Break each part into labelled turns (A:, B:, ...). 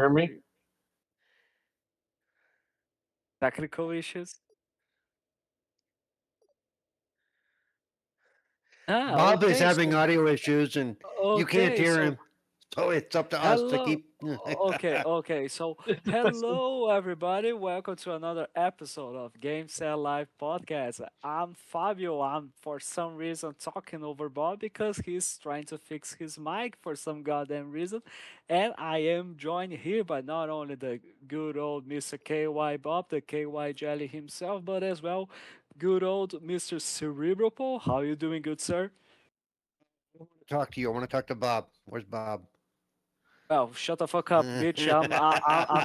A: hear me?
B: Technical issues. Ah,
C: Bob is
B: okay.
C: having
B: So,
C: audio issues and you can't
B: okay.
C: hear
B: So,
C: him. So it's up to us to
B: hello.
C: keep.
B: Okay. So, hello, everybody. Welcome to another episode of Game Set Live podcast. I'm Fabio. I'm for some reason talking over Bob because he's trying to fix his mic for some goddamn reason. And I am joined here by not only the good old Mr. KY Bob, the KY Jelly himself, but as well good old Mr. Cerebral. How you doing, good sir?
C: Talk to you. I want to talk to Bob. Where's Bob?
B: Well, shut the fuck up, bitch. I'm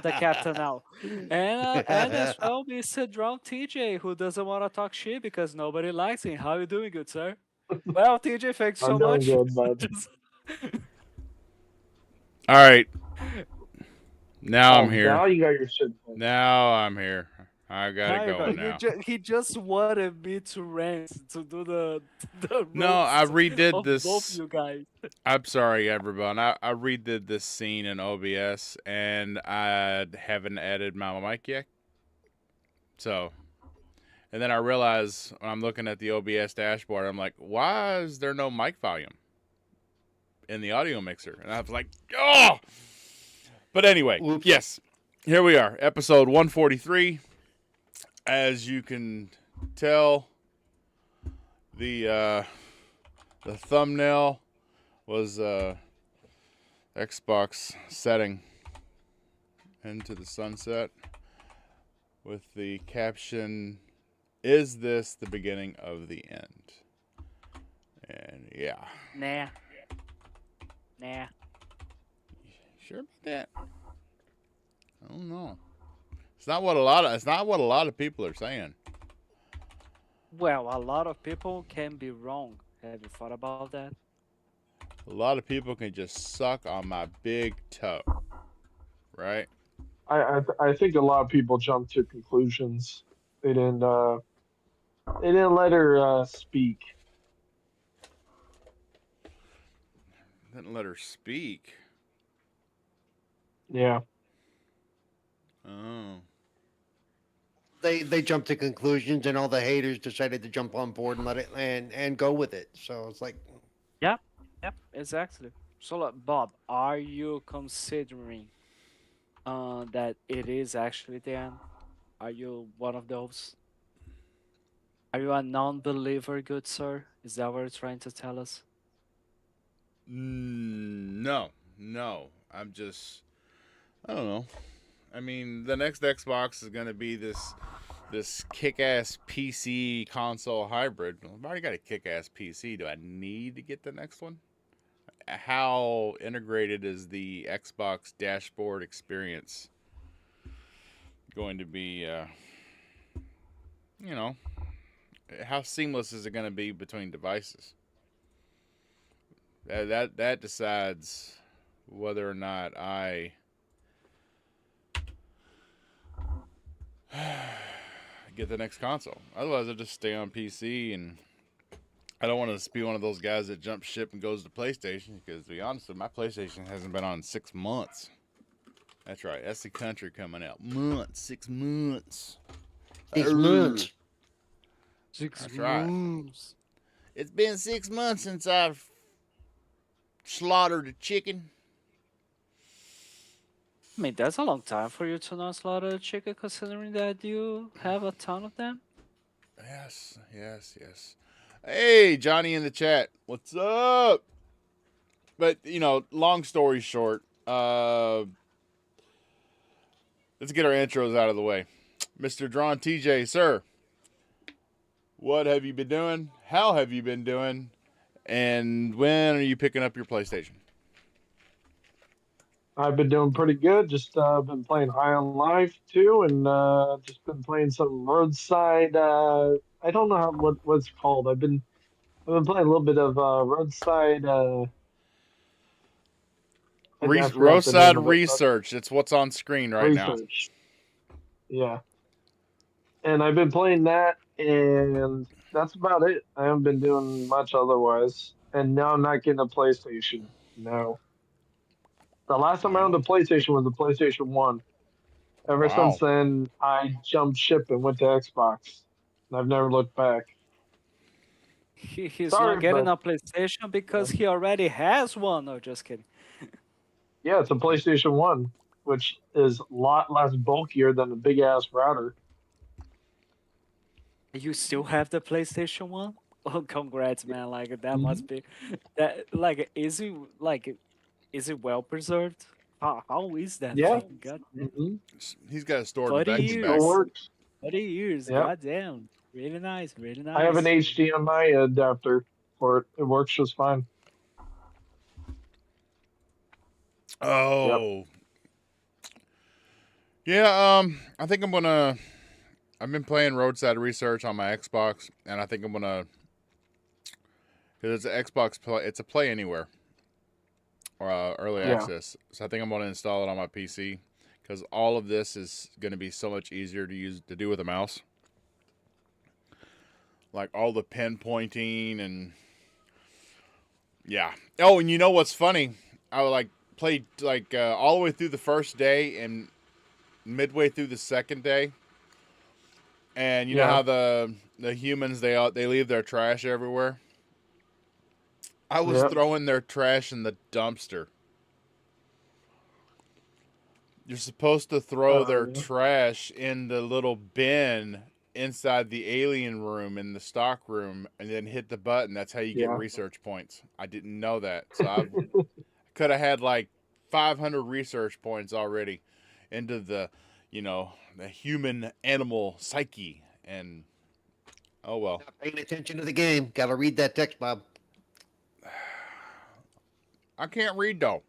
B: the captain now, and as well, Mr. Drunk TJ, who doesn't want to talk shit because nobody likes him. How you doing, good sir? Well, TJ, thanks
A: I'm
B: so
A: doing
B: much.
A: good, bud.
B: Just,
D: All right, now I'm
A: Oh, now
D: here.
A: you got your shit done.
D: Now I'm here. I got it
B: how you go?
D: going now.
B: He just wanted me to rant to do the the
D: No, I
B: roast
D: redid
B: of both
D: this.
B: you guys.
D: I'm sorry, everyone. I redid this scene in OBS, and I haven't added my mic yet. So, and then I realized when I'm looking at the OBS dashboard, I'm like, why is there no mic volume in the audio mixer? And I was like, oh! But anyway,
C: Oops.
D: yes, here we are, episode 143. As you can tell, the thumbnail was Xbox setting into the sunset with the caption, "Is this the beginning of the end?" And yeah,
B: Nah, nah.
D: sure about that? I don't know. It's not what a lot of people are saying.
B: Well, a lot of people can be wrong. Have you thought about that?
D: A lot of people can just suck on my big toe, right?
A: I think a lot of people jumped to conclusions. They didn't let her speak.
D: Didn't let her speak.
A: Yeah.
D: Oh.
C: They jumped to conclusions, and all the haters decided to jump on board and let it and go with it. So it's like,
B: Yeah, yeah, exactly. So, like, Bob, are you considering that it is actually the end? Are you one of those? Are you a non-believer, good sir? Is that what you're trying to tell us?
D: No, no. I don't know. I mean, the next Xbox is gonna be this kick-ass PC console hybrid. I've already got a kick-ass PC. Do I need to get the next one? How integrated is the Xbox dashboard experience going to be? You know, how seamless is it going to be between devices? That decides whether or not I get the next console. Otherwise, I'll just stay on PC, and I don't want to be one of those guys that jumps ship and goes to PlayStation. Because to be honest, my PlayStation hasn't been on in 6 months. That's right. That's the country coming out. 6 months.
C: 6 months.
B: Six
D: That's right.
B: moves.
D: It's been 6 months since I've slaughtered a chicken.
B: I mean, that's a long time for you to not slaughter a chicken, considering that you have a ton of them.
D: Yes. Hey, Johnny in the chat. What's up? But, long story short, let's get our intros out of the way. Mr. Drawn TJ, sir, what have you been doing? How have you been doing? And when are you picking up your PlayStation?
A: I've been doing pretty good. Just been playing High on Life too, and just been playing some Roadside. I don't know what it's called. I've been playing a little bit of Roadside. I forgot the name
D: Roadside
A: of it, but
D: Research. It's what's on screen right now.
A: research. Yeah, and I've been playing that, and that's about it. I haven't been doing much otherwise. And now I'm not getting a PlayStation. No. The last time I owned a PlayStation was the PlayStation 1. Ever since
D: Wow.
A: then, I jumped ship and went to Xbox. And I've never looked back.
B: He's not
A: Sorry,
B: getting
A: but
B: a PlayStation because he already has one. No, just kidding.
A: yeah, it's a PlayStation 1, which is a lot less bulkier than a big ass router.
B: You still have the PlayStation One? Oh, congrats, man! Like that must
A: Mhm.
B: be that. Like, is it well preserved? How is that
A: Yeah.
B: thing? God,
A: hmm
D: He's got it stored in
B: 40
D: the
A: It
D: vacuum
A: still
D: bag.
B: years.
A: works.
B: 40 years.
A: Yeah.
B: God damn. Really nice. Really
A: I have an
B: nice.
A: HDMI adapter for it. It works just fine. Yep.
D: Oh. Yeah, I think I've been playing Roadside Research on my Xbox, and I think I'm gonna, because it's an Xbox play, it's a play anywhere, or early
A: Yeah.
D: access. So I think I'm gonna install it on my PC, because all of this is gonna be so much easier to do with a mouse. Like all the pinpointing and yeah. Oh, and you know what's funny? I would played all the way through the first day and midway through the second day. And you know
A: Yeah.
D: how the humans they leave their trash everywhere? I was
A: Yep.
D: throwing their trash in the dumpster. You're supposed to throw their
A: Yeah.
D: trash in the little bin inside the alien room in the stock room and then hit the button. That's how you get
A: Yeah.
D: research points. I didn't know that. So I could have had like 500 research points already into the human animal psyche. And oh well.
C: Not paying attention to the game. Got to read that text, Bob.
D: I can't read though.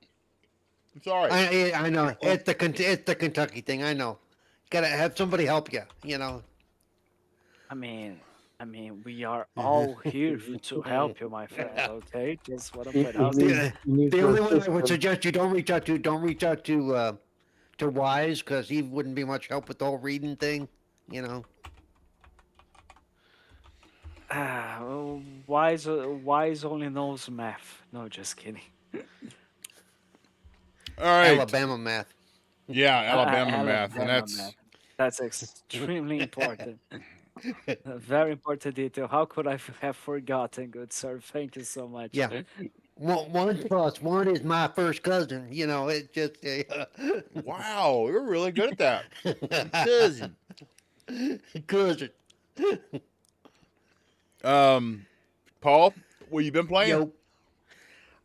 D: I'm sorry.
C: I know. It's the Kentucky thing. I know. Got to have somebody help you. You know.
B: I mean, we are all here to help you, my friend. Okay, just want to
A: You,
B: put
A: you
B: out
A: need,
B: there.
A: you need
C: The
A: to
C: only one
A: assist
C: I would
A: them.
C: suggest you don't reach out to Wise, because he wouldn't be much help with the whole reading thing. You know.
B: Wise only knows math. No, just kidding.
D: All right.
C: Alabama math.
D: Yeah, Alabama math, and
B: Alabama
D: that's
B: math. That's extremely important. A very important detail. How could I have forgotten, good sir? Thank you so much.
C: Yeah. 1+1 is my first cousin. You know, it just.
D: wow. You're really good at that. Cousin.
C: Cousin.
D: Paul, what you been playing?
C: Yo.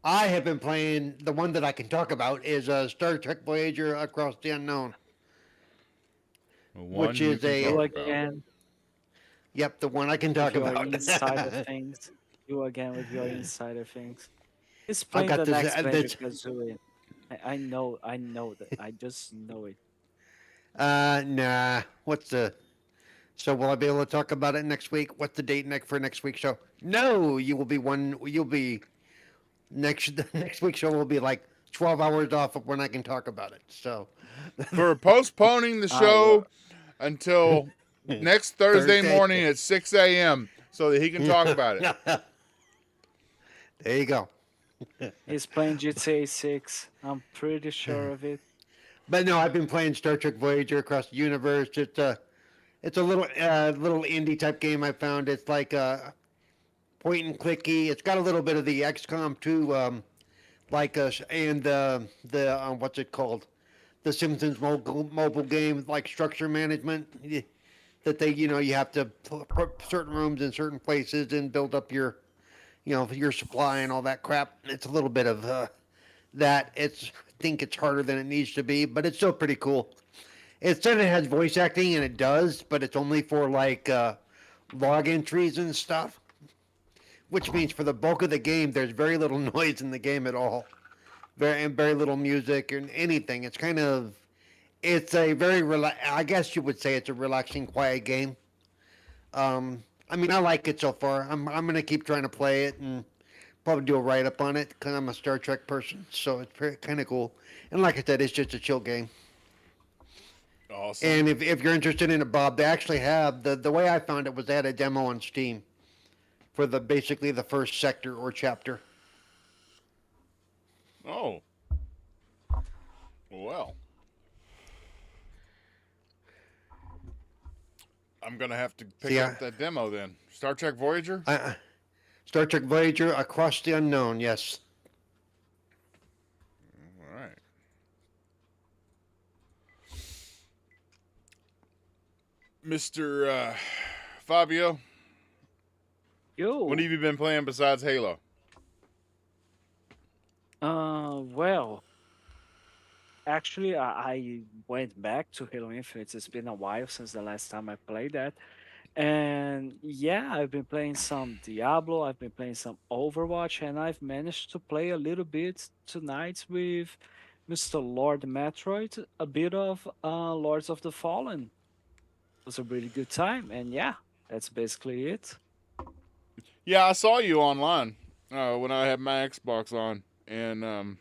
C: I have been playing, the one that I can talk about is Star Trek Voyager Across the Unknown.
D: One
C: which
D: you
C: is
D: can
C: a-
B: You
D: talk about.
B: again,
C: Yep, the one I can talk
B: with your
C: about.
B: insider things. You again with your insider things. He's
C: I
B: playing
C: got
B: the
C: this-
B: next
C: this-
B: Banjo-Kazooie. I know that. I just know it.
C: Nah. So will I be able to talk about it next week? What's the date for next week's show? No, next week's show will be like 12 hours off of when I can talk about it. So
D: For postponing the show until next Thursday
C: Thursday.
D: morning at 6 a.m. so that he can talk about it.
C: There you go.
B: He's playing GTA 6. I'm pretty sure of it.
C: But no, I've been playing Star Trek Voyager Across the Universe. It's a little indie type game I found. It's like point and clicky. It's got a little bit of the XCOM 2, and the what's it called? The Simpsons mobile game, like structure management. That you have to put certain rooms in certain places and build up your supply and all that crap. It's a little bit of that. I think it's harder than it needs to be, but it's still pretty cool. It said it has voice acting, and it does, but it's only for log entries and stuff. Which means for the bulk of the game, there's very little noise in the game at all. Very little music and anything. It's a very I guess you would say it's a relaxing, quiet game. I mean, I like it so far. I'm gonna keep trying to play it and probably do a write up on it because I'm a Star Trek person. So it's kind of cool. And like I said, it's just a chill game.
D: Awesome.
C: And if you're interested in it, Bob, they actually have the way I found it was they had a demo on Steam for basically the first sector or chapter.
D: Oh. Well, I'm gonna have to pick
C: See,
D: up that demo then. Star Trek Voyager.
C: Star Trek Voyager Across the Unknown. Yes.
D: All right. Mr. Fabio,
B: Yo.
D: what have you been playing besides Halo?
B: Well, actually, I went back to Halo Infinite. It's been a while since the last time I played that. And yeah, I've been playing some Diablo, I've been playing some Overwatch, and I've managed to play a little bit tonight with Mr. Lord Metroid, a bit of Lords of the Fallen. It was a really good time, and yeah, that's basically it.
D: Yeah, I saw you online when I had my Xbox on, and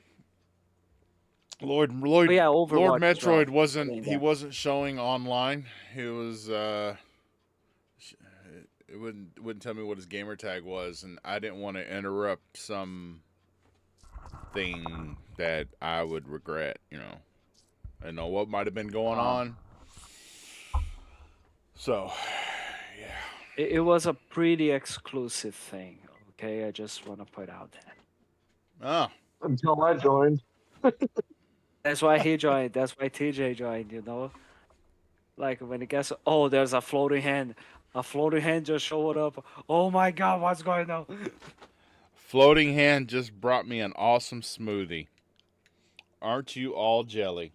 D: Lord
B: Oh yeah,
D: Lord
B: Overwatch as well.
D: Metroid
B: Playing that.
D: wasn't showing online. He was it wouldn't tell me what his gamer tag was, and I didn't want to interrupt some thing that I would regret. I know what might have been going on. So, yeah.
B: It was a pretty exclusive thing. Okay, I just want to put out that.
D: Oh,
A: Until I joined.
B: That's why he joined. That's why TJ joined. Like when it gets, oh, there's a floating hand. A floating hand just showed up. Oh my God, what's going on?
D: floating hand just brought me an awesome smoothie. Aren't you all jelly?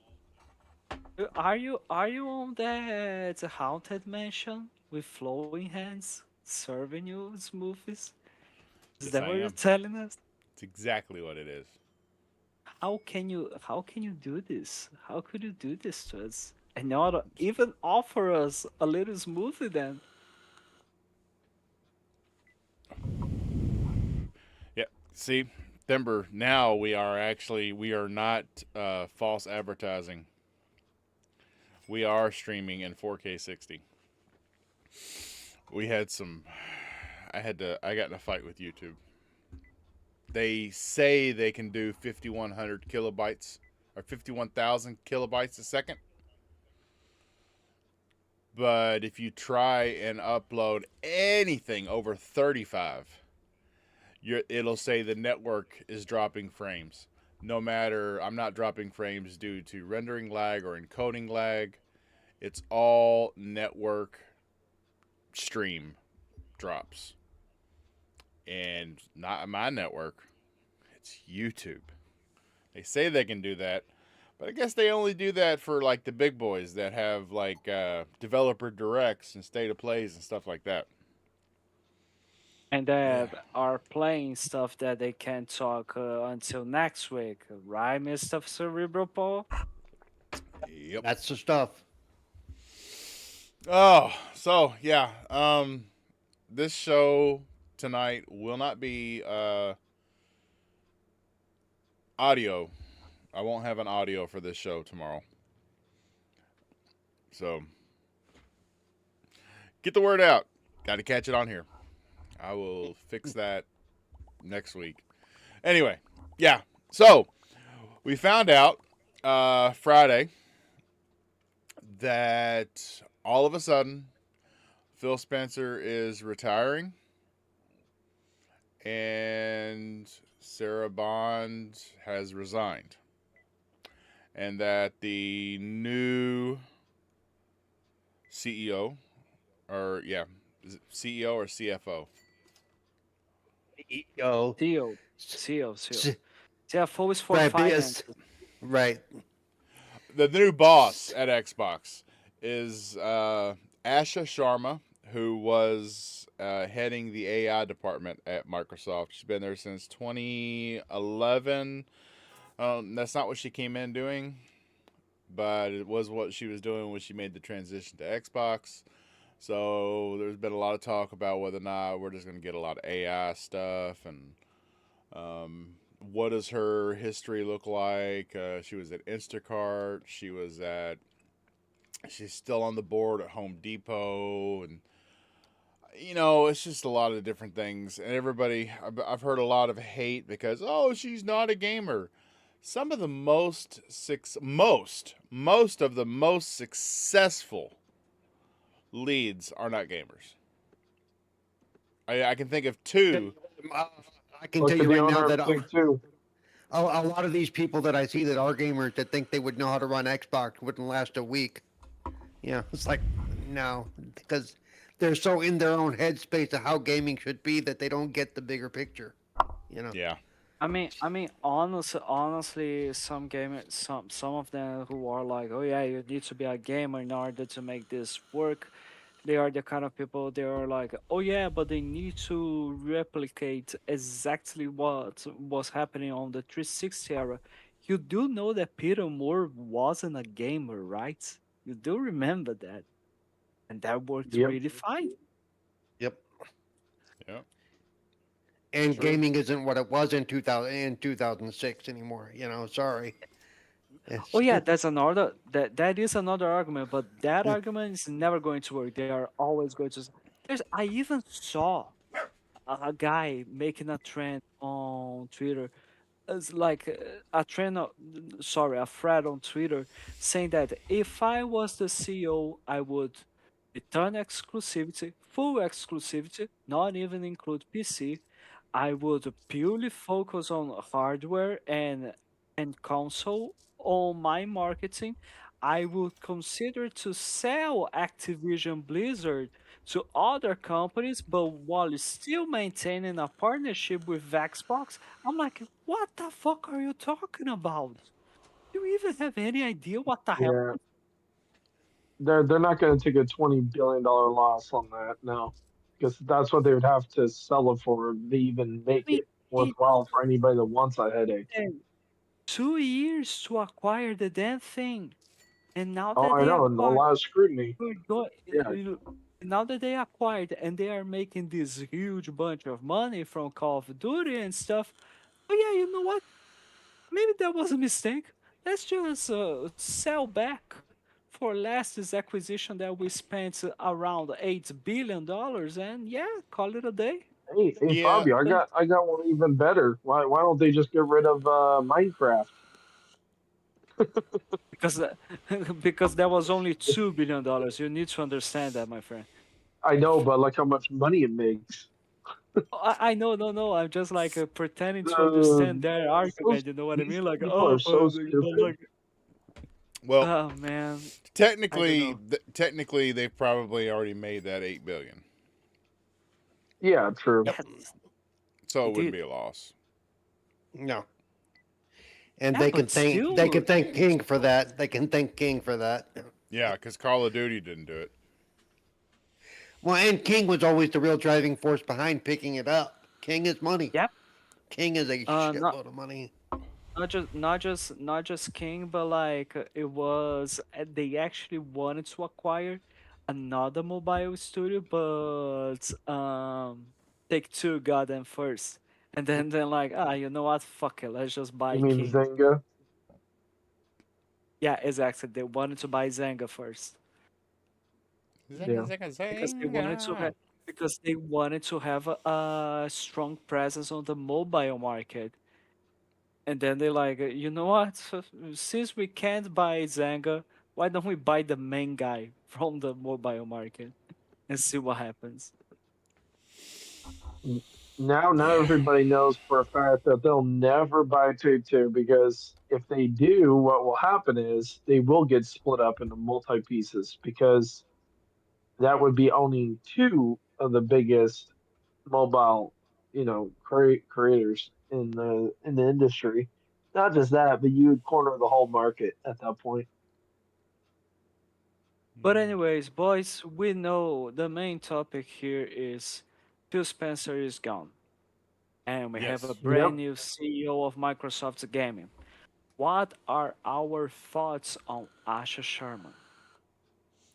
B: Are you on that haunted mansion with flowing hands serving you smoothies? Is
D: Yes,
B: that
D: I
B: what you're
D: am.
B: telling us?
D: It's exactly what it is.
B: How can you do this? How could you do this to us? And not even offer us a little smoothie then?
D: Yeah. See, Thember, now we are not false advertising. We are streaming in 4K 60. We had some. I got in a fight with YouTube. They say they can do 5,100 kilobytes or 51,000 kilobytes a second. But if you try and upload anything over 35, it'll say the network is dropping frames. No matter, I'm not dropping frames due to rendering lag or encoding lag. It's all network stream drops. And not my network, it's YouTube. They say they can do that, but I guess they only do that for like the big boys that have like developer directs and state of plays and stuff like that.
B: And that are playing stuff that they can't talk until next week, right, Mr. Cerebral Paul?
D: Yep.
C: That's the stuff.
D: Oh, so yeah. This show tonight will not be audio. I won't have an audio for this show tomorrow. So get the word out. Got to catch it on here. I will fix that next week. Anyway, yeah. So we found out Friday that all of a sudden Phil Spencer is retiring and Sarah Bond has resigned. And that the new CEO, or yeah, is it CEO or CFO?
C: CEO.
B: CEO.
C: S-
B: CFO is for
C: Right,
B: finance.
C: right.
D: The new boss at Xbox is Asha Sharma, who was heading the AI department at Microsoft. She's been there since 2011. That's not what she came in doing, but it was what she was doing when she made the transition to Xbox. So there's been a lot of talk about whether or not we're just going to get a lot of AI stuff and what does her history look like. She was at Instacart. She's still on the board at Home Depot, and it's just a lot of different things. And everybody, I've heard a lot of hate because she's not a gamer. some of the most of the most successful leads are not gamers. I can think of two.
C: I can
A: Look
C: tell
A: at
C: you
A: the
C: right now
A: owner
C: that
A: of Take-Two.
C: a lot of these people that I see that are gamers that think they would know how to run Xbox wouldn't last a week. Yeah, it's like, no, because they're so in their own headspace of how gaming should be that they don't get the bigger picture. You know.
D: Yeah.
B: Honestly, some gamers, some of them who are like, oh yeah, you need to be a gamer in order to make this work. They are the kind of people. They are like, oh yeah, but they need to replicate exactly what was happening on the 360 era. You do know that Peter Moore wasn't a gamer, right? You do remember that, and that worked
A: Yep.
B: really fine.
C: Yep.
D: Yeah.
C: And
D: True.
C: gaming isn't what it was in 2006 anymore. You know, sorry.
B: Oh yeah, that is another argument, but that
C: Yeah.
B: argument is never going to work. They are always going to. I even saw a guy making a trend on Twitter. It's like a trend. Sorry, a thread on Twitter saying that if I was the CEO, I would return exclusivity, full exclusivity, not even include PC. I would purely focus on hardware and console on my marketing. I would consider to sell Activision Blizzard to other companies, but while still maintaining a partnership with Xbox. I'm like, what the fuck are you talking about? Do you even have any idea what the hell?
A: Yeah, they're not going to take a $20 billion loss on that, no, because that's what they would have to sell it for to even
B: I
A: make
B: mean,
A: it
B: it
A: worthwhile for anybody that wants a headache.
B: took 2 years to acquire the damn thing, and now
A: Oh,
B: that
A: I
B: they
A: know, and a
B: acquired,
A: lot of scrutiny.
B: we're going.
A: Yeah,
B: Now that they acquired and they are making this huge bunch of money from Call of Duty and stuff. Oh yeah, you know what? Maybe that was a mistake. Let's just sell back for less this acquisition that we spent around $8 billion, and yeah, call it a day.
A: hey,
D: Yeah.
A: Fabio, I got one even better. Why don't they just get rid of Minecraft?
B: Because because that was only $2 billion. You need to understand that, my friend.
A: I know, but look how much money it makes.
B: Oh, I know, no. I'm just like pretending to
A: Uh,
B: understand their
A: those,
B: argument. You know what I
A: these
B: mean? Like,
A: people are so
B: but
A: stupid.
B: like,
D: Well,
B: oh man, I
D: technically,
B: don't know.
D: technically, they probably already made that $8 billion,
A: Yeah, true.
B: Yeah,
D: so
B: they
D: it wouldn't
B: did.
D: be a loss.
C: No. And
B: Yeah,
C: they
B: but
C: can
B: still,
C: thank King for that. They can thank King for that.
D: Yeah, because Call of Duty didn't do it.
C: Well, and King was always the real driving force behind picking it up. King is money.
B: yep.
C: King is a
B: Not
C: shitload of money.
B: not just King, but like it was they actually wanted to acquire another mobile studio, but Take Two got them first, and then like you know what? Fuck it, let's just buy
A: You mean
B: King.
A: Zynga?
B: Yeah, exactly. They wanted to buy Zynga first
A: Yeah.
B: because they wanted to have a strong presence on the mobile market. And then they like, you know what? Since we can't buy Zanga, why don't we buy the main guy from the mobile market and see what happens?
A: Now
D: Yeah.
A: everybody knows for a fact that they'll never buy Take-Two because if they do, what will happen is they will get split up into multi pieces because that would be owning two of the biggest mobile, creators in the industry. Not just that, but you would corner the whole market at that point.
B: But anyways, boys, we know the main topic here is Phil Spencer is gone, and we have a
D: Yes.
A: Yep.
B: brand new CEO of Microsoft Gaming. What are our thoughts on Asha Sherman?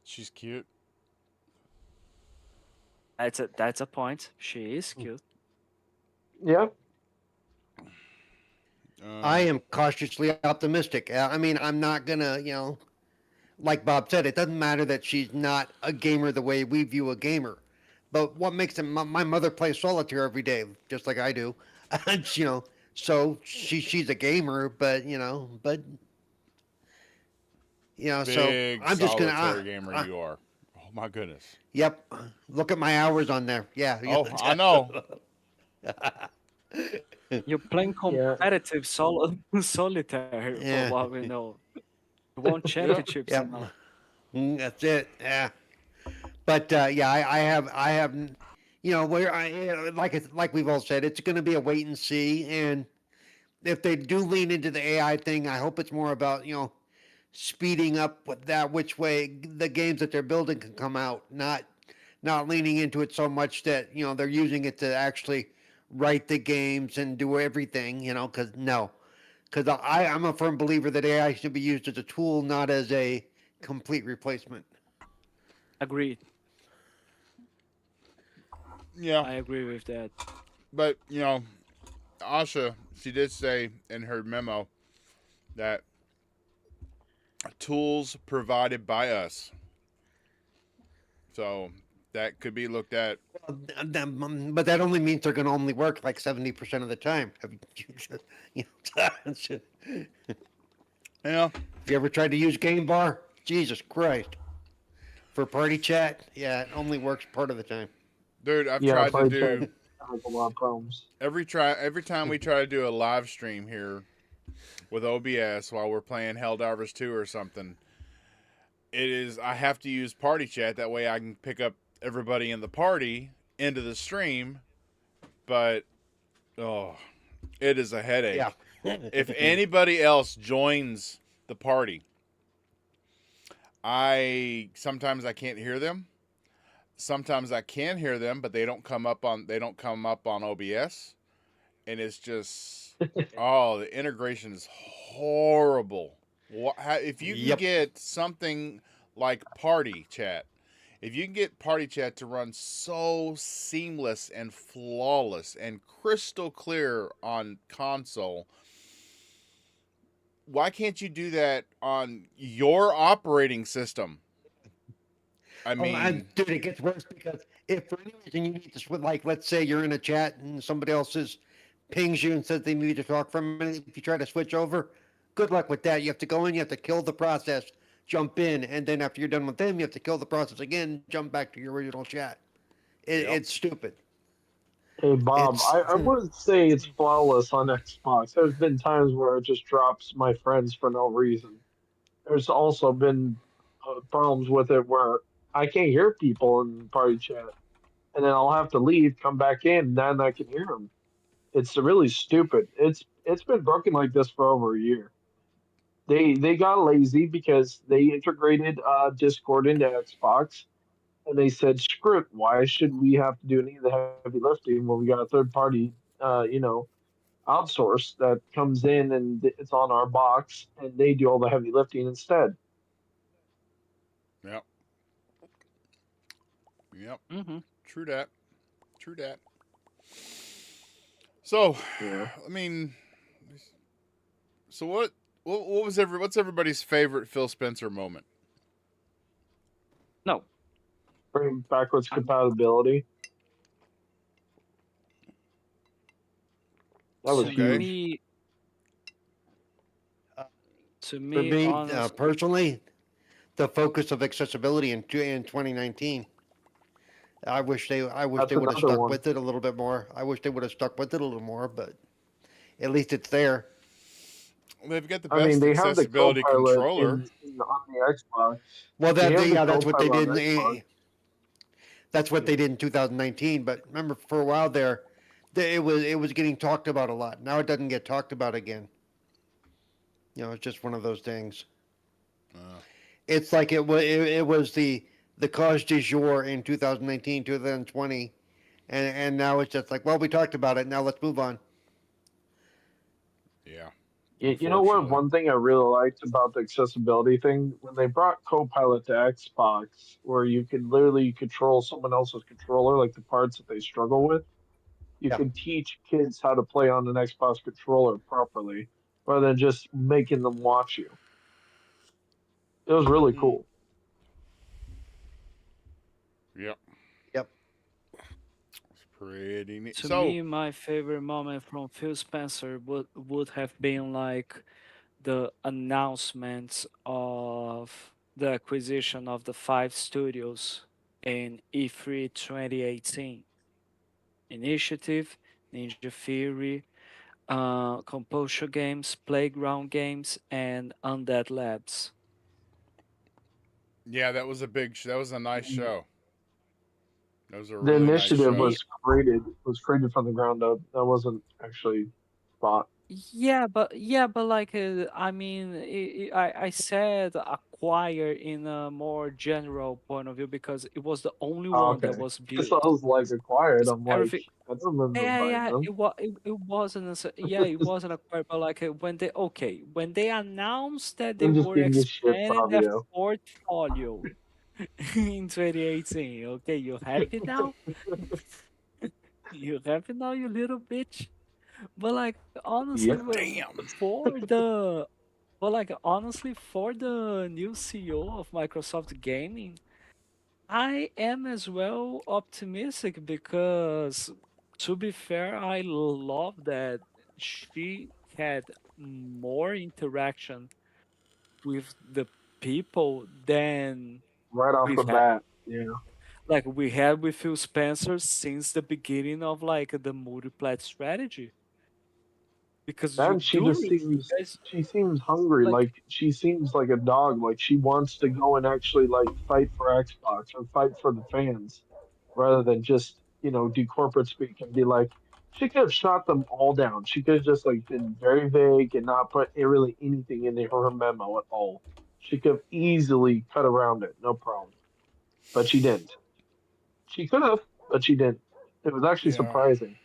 D: She's cute.
B: That's a point. She is cute.
A: Yeah.
C: I am cautiously optimistic. I mean, I'm not gonna, like Bob said, it doesn't matter that she's not a gamer the way we view a gamer. But what makes them? My mother plays solitaire every day, just like I do. And, So she's a gamer, but so
D: Big
C: I'm just gonna.
D: solitaire gamer you are. Oh my goodness.
C: Yep. Look at my hours on there. Yeah.
D: Oh, I know.
B: You're playing
A: Yeah.
B: competitive solitaire, for
C: Yeah.
B: what we know. You won
D: Yeah.
B: championships
C: Yep.
B: now.
C: That's it. Yeah. But yeah, I have, where like we've all said, it's going to be a wait and see. And if they do lean into the AI thing, I hope it's more about speeding up with that, which way the games that they're building can come out, not leaning into it so much that they're using it to actually write the games and do everything. Because I'm a firm believer that AI should be used as a tool, not as a complete replacement.
B: Agreed.
D: Yeah.
B: I agree with that.
D: But, Asha, she did say in her memo that tools provided by us. So that could be looked at.
C: But that only means they're going to only work like 70% of the time. Have
D: Yeah.
C: you ever tried to use Game Bar? Jesus Christ. For party chat, yeah, it only works part of the time.
D: Dude, I've
A: Yeah,
D: tried to
A: probably
D: do
A: has a lot of problems.
D: every time we try to do a live stream here with OBS while we're playing Helldivers 2 or something. I have to use party chat, that way I can pick up everybody in the party into the stream, but it is a headache.
C: Yeah.
D: If anybody else joins the party, sometimes I can't hear them. Sometimes I can hear them, but they don't come up on OBS, and it's just the integration is horrible. If you can get something like party chat, if you can get party chat to run so seamless and flawless and crystal clear on console, why can't you do that on your operating system? I mean,
C: Dude, it gets worse because if for any reason you need to switch, like let's say you're in a chat and somebody else pings you and says they need to talk for a minute, if you try to switch over, good luck with that. You have to go in, you have to kill the process, jump in, and then after you're done with them, you have to kill the process again, jump back to your original chat. It's stupid.
A: Hey Bob, I wouldn't say it's flawless on Xbox. There's been times where it just drops my friends for no reason. There's also been problems with it where I can't hear people in party chat, and then I'll have to leave, come back in, and then I can hear them. It's really stupid. It's been broken like this for over a year. They got lazy because they integrated Discord into Xbox, and they said, "Screw it. Why should we have to do any of the heavy lifting when we got a third party, outsource that comes in and it's on our box, and they do all the heavy lifting instead."
D: Yep.
B: Mm-hmm.
D: True that. So,
A: Yeah.
D: I mean, so what's everybody's favorite Phil Spencer moment?
B: No.
A: Bring backwards compatibility. That was
D: Okay.
A: huge.
B: To
C: For
B: me,
C: me,
B: honestly,
C: personally, the focus of accessibility in 2019. I wish they would have
A: another
C: stuck
A: one.
C: with it a little bit more. I wish they would have stuck with it a little more, but at least it's there.
D: They've got the
A: I mean,
D: best
A: they have the
D: accessibility
A: Copilot
D: controller.
A: on the Xbox.
C: Well,
A: They have the
C: that's what they
A: Copilot
C: did.
A: on Xbox.
C: That's what they did in 2019. But remember, for a while there, it was getting talked about a lot. Now it doesn't get talked about again. It's just one of those things. It's like it was the cause du jour in 2019, 2020, and now it's just like, well, we talked about it. Now let's move on.
D: Yeah.
A: You know what?
D: Unfortunately.
A: One thing I really liked about the accessibility thing, when they brought Copilot to Xbox, where you could literally control someone else's controller, like the parts that they struggle with, you
C: Yeah.
A: could teach kids how to play on an Xbox controller properly, rather than just making them watch you. It was really cool.
D: Yep.
C: Yep.
D: It's Pretty neat.
B: To
D: So,
B: me, my favorite moment from Phil Spencer would have been like the announcement of the acquisition of the five studios in E3 2018. Initiative, Ninja Theory, Compulsion Games, Playground Games, and Undead Labs.
D: yeah, that was a that was a nice show. That was a
A: The
D: really nice
A: initiative
D: show.
A: was created from the ground up. That wasn't actually bought.
B: Yeah, but like I mean, I said acquire in a more general point of view because it was the only
A: Oh,
B: one that
A: okay.
B: was
A: Because I
B: built.
A: was like acquired.
B: Because
A: I'm like,
B: everything,
A: I don't remember
B: yeah,
A: buying
B: yeah,
A: them.
B: it wasn't yeah, it wasn't acquired, but like when they announced that they
A: I'm just
B: were
A: being a shit,
B: expanding their
A: Fabio.
B: portfolio in 2018. Okay, you happy now? You happy now, you little bitch? But like honestly,
A: Yep.
D: Damn.
B: for the new CEO of Microsoft Gaming, I am as well optimistic because, to be fair, I love that she had more interaction with the people than
A: Right off the
B: we've had.
A: bat. Yeah.
B: Like we had with Phil Spencer since the beginning of like the multi-plat strategy. Because you
A: And she
B: do
A: just
B: remember,
A: seems
B: guys,
A: she seems hungry.
B: like
A: Like she seems like a dog. Like she wants to go and actually like fight for Xbox or fight for the fans, rather than just do corporate speak and be like. She could have shot them all down. She could have just like been very vague and not put really anything in her memo at all. She could have easily cut around it, no problem. But she didn't. She could have, but she didn't. It was actually
D: Yeah.
A: surprising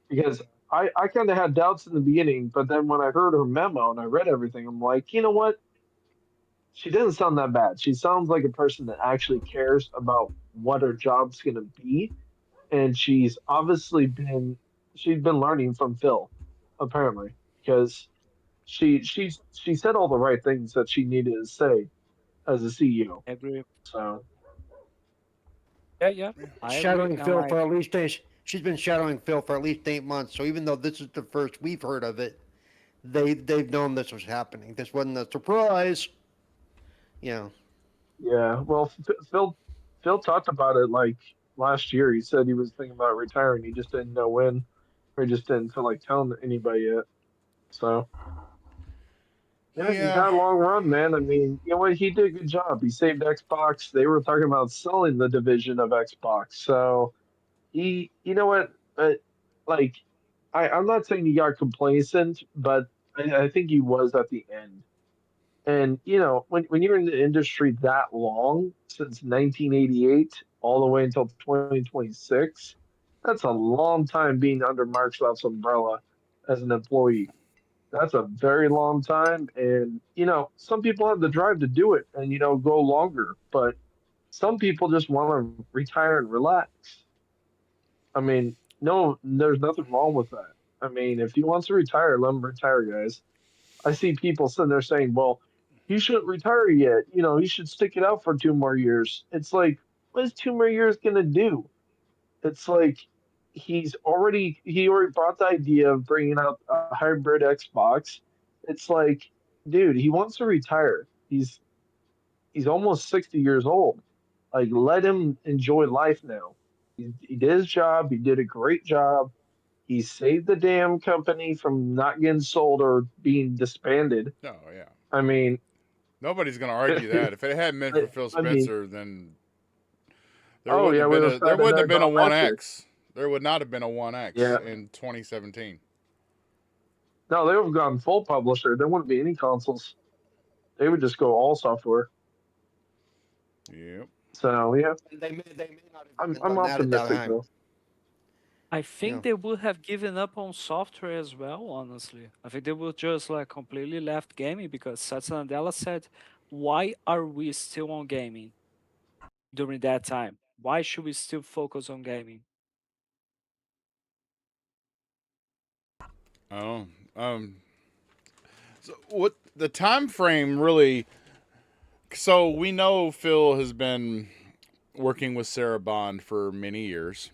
A: because I kind of had doubts in the beginning, but then when I heard her memo and I read everything, I'm like, you know what? She doesn't sound that bad. She sounds like a person that actually cares about what her job's going to be, and she's been learning from Phil, apparently, because she said all the right things that she needed to say as a CEO.
B: agree.
A: So
B: Yeah, I agree.
C: Shadowing
B: And
C: Phil
B: like
C: for at least she's been shadowing Phil for at least 8 months. So even though this is the first we've heard of it, they've known this was happening. This wasn't a surprise. You know,
A: yeah, well, Phil talked about it like last year. He said he was thinking about retiring. He just didn't know when, or he just didn't feel like telling anybody yet. So yeah, he's
D: Yeah.
A: had a long run, man. I mean, you know what? He did a good job. He saved Xbox. They were talking about selling the division of Xbox. So you know what? Like, I'm not saying he got complacent, but I think he was at the end. And when you're in the industry that long, since 1988 all the way until 2026, that's a long time being under Microsoft's umbrella as an employee. That's a very long time, and some people have the drive to do it and go longer, but some people just want to retire and relax. I mean, no, there's nothing wrong with that. I mean, if he wants to retire, let him retire, guys. I see people sitting there saying, well, he shouldn't retire yet. He should stick it out for 2 more years. It's like, what is 2 more years going to do? It's like he already brought the idea of bringing out a hybrid Xbox. It's like, dude, he wants to retire. He's almost 60 years old. Like, let him enjoy life now. He did his job. He did a great job. He saved the damn company from not getting sold or being disbanded.
D: Oh yeah.
A: I mean,
D: Nobody's gonna argue that. If it hadn't been for Phil
A: I mean,
D: Spencer, then
A: oh yeah, we would have
D: there
A: started
D: wouldn't have
A: that
D: been a
A: gone
D: One
A: faster.
D: X. There would not have been a One X
A: Yeah,
D: in 2017.
A: no, they would have gone full publisher. There wouldn't be any consoles. They would just go all software.
D: Yep.
A: So yeah,
C: they may not have
A: I'm
C: even
A: I'm
C: done that at that
A: optimistic
C: time.
A: though.
B: I
C: You know,
B: think they would have given up on software as well, honestly. I think they would just like completely left gaming because Satya Nadella said, why are we still on gaming during that time? Why should we still focus on gaming?
D: Oh. Um. So what the time frame really? So we know Phil has been working with Sarah Bond for many years,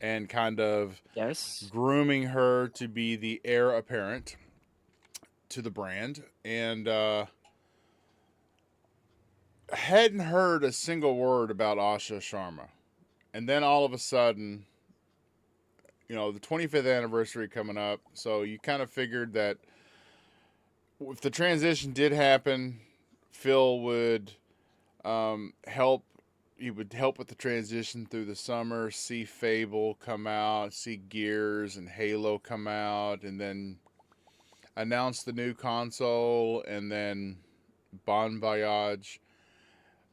D: and kind of
B: Yes.
D: grooming her to be the heir apparent to the brand. And hadn't heard a single word about Asha Sharma. And then all of a sudden, the 25th anniversary coming up, so you kind of figured that if the transition did happen, Phil would help. He would help with the transition through the summer, see Fable come out, see Gears and Halo come out, and then announce the new console, and then Bon Voyage.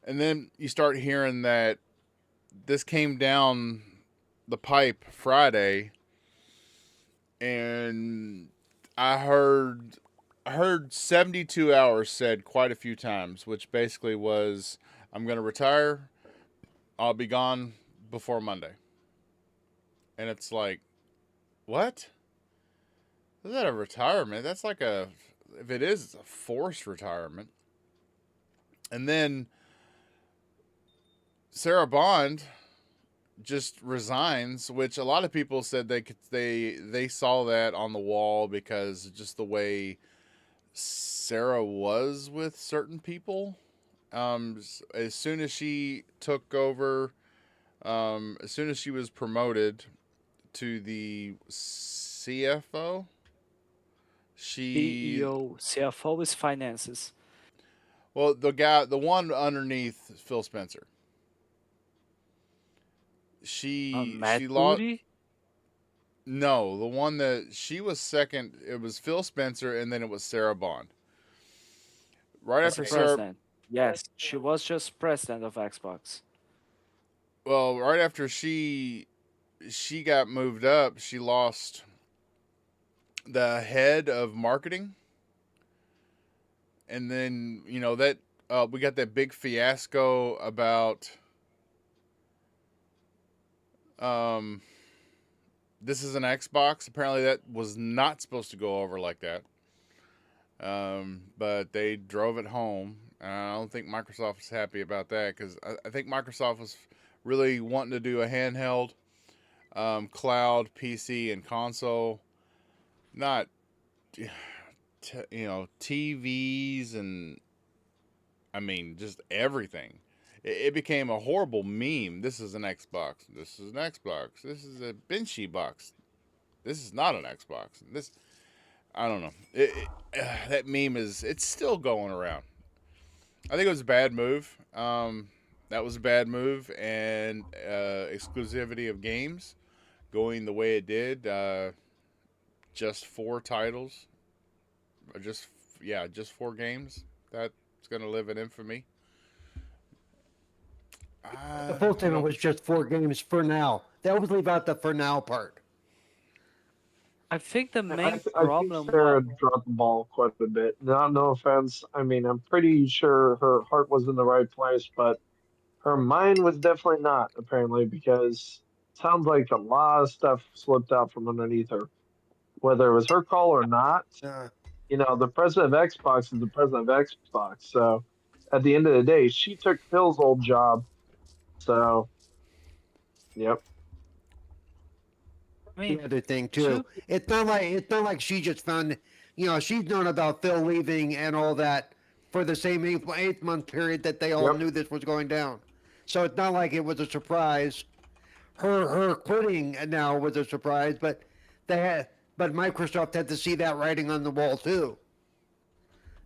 D: And then you start hearing that this came down the pipe Friday, and I heard 72 hours said quite a few times, which basically was, I'm going to retire. I'll be gone before Monday. And it's like, what? Is that a retirement? That's like if it is, it's a forced retirement. And then Sarah Bond just resigns, which a lot of people said they saw that on the wall because just the way Sarah was with certain people. As soon as she took over, as soon as she was promoted to the CFO, she
B: CEO, CFO is finances.
D: well the one underneath Phil Spencer. She
B: Matt
D: lost.
B: Booty.
D: No, the one that she was second, it was Phil Spencer, and then it was Sarah Bond. Right
B: Was
D: after
B: the
D: Sarah,
B: president. Yes, she was just president of Xbox.
D: well, right after she got moved up, she lost the head of marketing, and then that we got that big fiasco about um this is an Xbox. Apparently, that was not supposed to go over like that. But they drove it home. And I don't think Microsoft was happy about that because I think Microsoft was really wanting to do a handheld, cloud, PC, and console, not TVs and I mean just everything. It became a horrible meme. This is an Xbox. This is an Xbox. This is a Benchy box. This is not an Xbox. This I don't know. That meme it's still going around. I think it was a bad move. That was a bad move, and exclusivity of games going the way it did. Just 4 titles, or just 4 games. That's gonna live in infamy.
C: The full
D: You
C: statement
D: know,
C: was just 4 games for now. They always leave out the for now part.
B: I think the main
A: I think
B: problem was
A: Sarah dropped the ball quite a bit. No offense. I mean, I'm pretty sure her heart was in the right place, but her mind was definitely not, apparently, because it sounds like a lot of stuff slipped out from underneath her. Whether it was her call or not,
C: Uh,
A: the president of Xbox is the president of Xbox. So at the end of the day, she took Phil's old job. So, yep.
B: I
C: the
B: mean,
C: other thing
B: two
C: too. It's not like she just found. She's known about Phil leaving and all that for the same 8 month period that they all
A: Yep.
C: knew this was going down. So it's not like it was a surprise. Her quitting now was a surprise, but they had. But Microsoft had to see that writing on the wall too.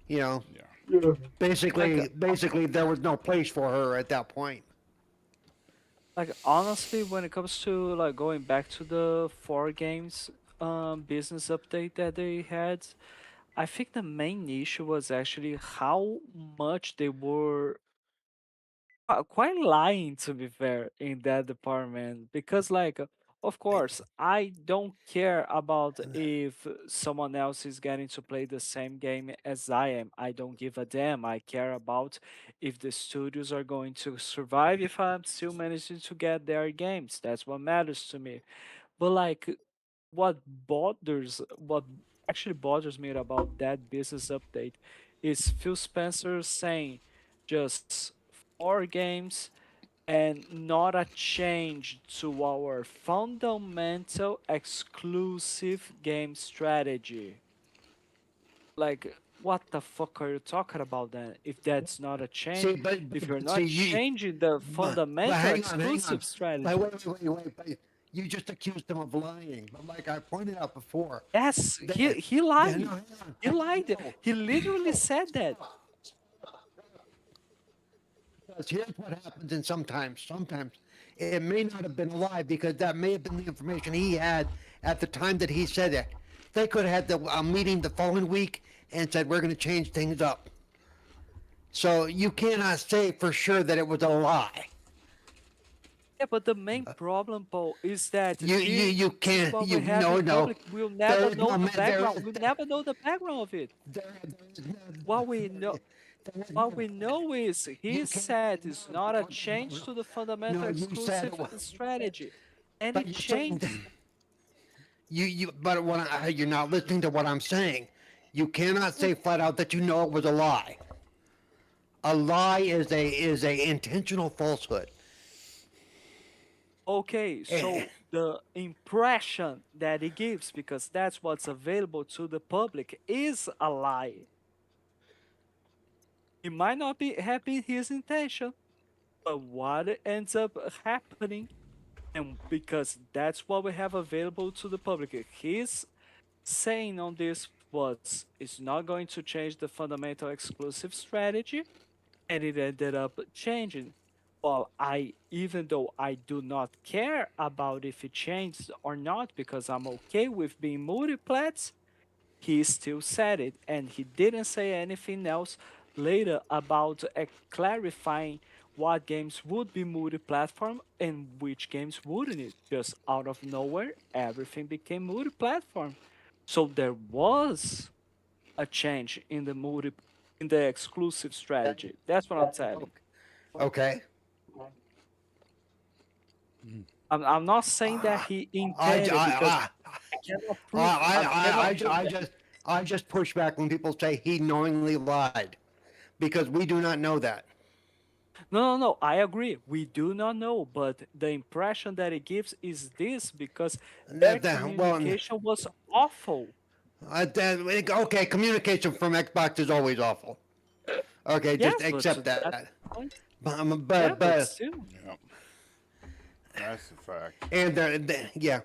C: You know,
D: yeah.
A: Yeah.
C: basically there was no place for her at that point.
B: like honestly, when it comes to like going back to the 4 games business update that they had, I think the main issue was actually how much they were quite lying, to be fair, in that department. Because of course I don't care about if someone else is getting to play the same game as I am. I don't give a damn. I care about if the studios are going to survive, if I'm still managing to get their games. That's what matters to me. But what actually bothers me about that business update is Phil Spencer saying just 4 games, and not a change to our fundamental exclusive game strategy. Like, what the fuck are you talking about then? If that's not a
C: See,
B: change, if you're
C: but
B: not
C: see, you,
B: changing the
C: but
B: fundamental
C: hang on.
B: exclusive
C: But
B: strategy.
C: wait. But you just accused him of lying. But like I pointed out before,
B: Yes,
C: that,
B: he
C: no,
B: lied.
C: hang on.
B: He lied.
C: No,
B: He literally
C: no.
B: said that.
C: Because here's what happens, and sometimes it may not have been a lie because that may have been the information he had at the time that he said it. They could have had a meeting the following week and said we're going to change things up. So you cannot say for sure that it was a lie.
B: Yeah, but the main problem, Paul, is that
C: You
B: this is
C: can't
B: what
C: you
B: we have
C: no
B: in
C: no.
B: public. We'll
C: There
B: never
C: is
B: know
C: no
B: the
C: there
B: background.
C: is
B: We'll never know the background of it.
C: there is no
B: What we know,
C: there is
B: what
C: no,
B: we know is he
C: you can't
B: said is not a change to the fundamental
C: no you said it
B: exclusive
C: was,
B: strategy, and
C: but
B: it
C: you're saying
B: changed.
C: you but you're not listening to what I'm saying. You cannot say flat out that you know it was a lie. A lie is a intentional falsehood.
B: Okay,
C: Eh,
B: so the impression that he gives, because that's what's available to the public, is a lie. He might not be happy his intention, but what ends up happening, and because that's what we have available to the public, his saying on this was it's not going to change the fundamental exclusive strategy, and it ended up changing. Well, even though I do not care about if it changed or not because I'm okay with being multiplats, he still said it, and he didn't say anything else later about clarifying what games would be multi-platform and which games wouldn't. It just out of nowhere, everything became multi-platform. So there was a change in the in the exclusive strategy. That's what I'm telling.
C: okay.
B: I'm not saying that he
C: I,
B: intended because
C: I,
B: I cannot
C: I,
B: prove. I cannot prove
C: I
B: that.
C: just push back when people say he knowingly lied because we do not know that.
B: No. I agree. We do not know, but the impression that it gives is this because their
C: Well,
B: communication was awful.
C: okay, communication from Xbox is always awful. Okay, just
B: Yes, but
C: accept
B: that's
C: that.
B: the point.
C: But
B: Yeah, but
C: but
B: still.
D: Yep, that's a fact.
C: and yeah,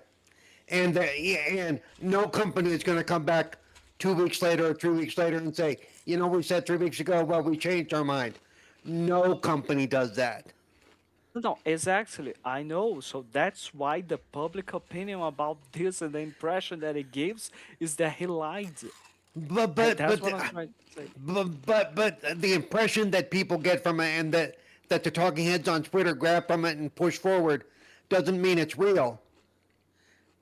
C: and no company is going to come back 2 weeks later or 3 weeks later and say, we said 3 weeks ago, well, we changed our mind. No company does that.
B: No, exactly. I know. So that's why the public opinion about this and the impression that it gives is that he lied.
C: But
B: And
C: but
B: that's
C: but
B: what I'm trying to say.
C: but the impression that people get from it and that the talking heads on Twitter grab from it and push forward doesn't mean it's real.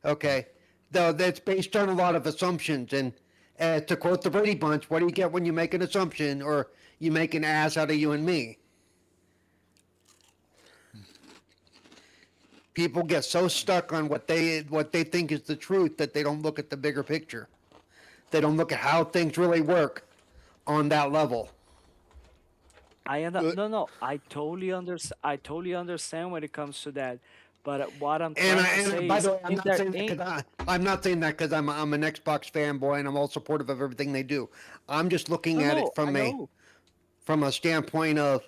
C: Okay, though that's based on a lot of assumptions. And to quote the Brady Bunch, what do you get when you make an assumption or you make an ass out of you and me? People get so stuck on what they think is the truth that they don't look at the bigger picture. They don't look at how things really work on that level.
B: No. I totally understand when it comes to that. But what I'm
C: And
B: trying to
C: and
B: say
C: by
B: is
C: the way, I'm
B: in
C: not
B: there
C: saying that
B: ain't
C: because I'm not saying that because I'm an Xbox fanboy and I'm all supportive of everything they do. I'm just looking at it
B: I know.
C: from a standpoint of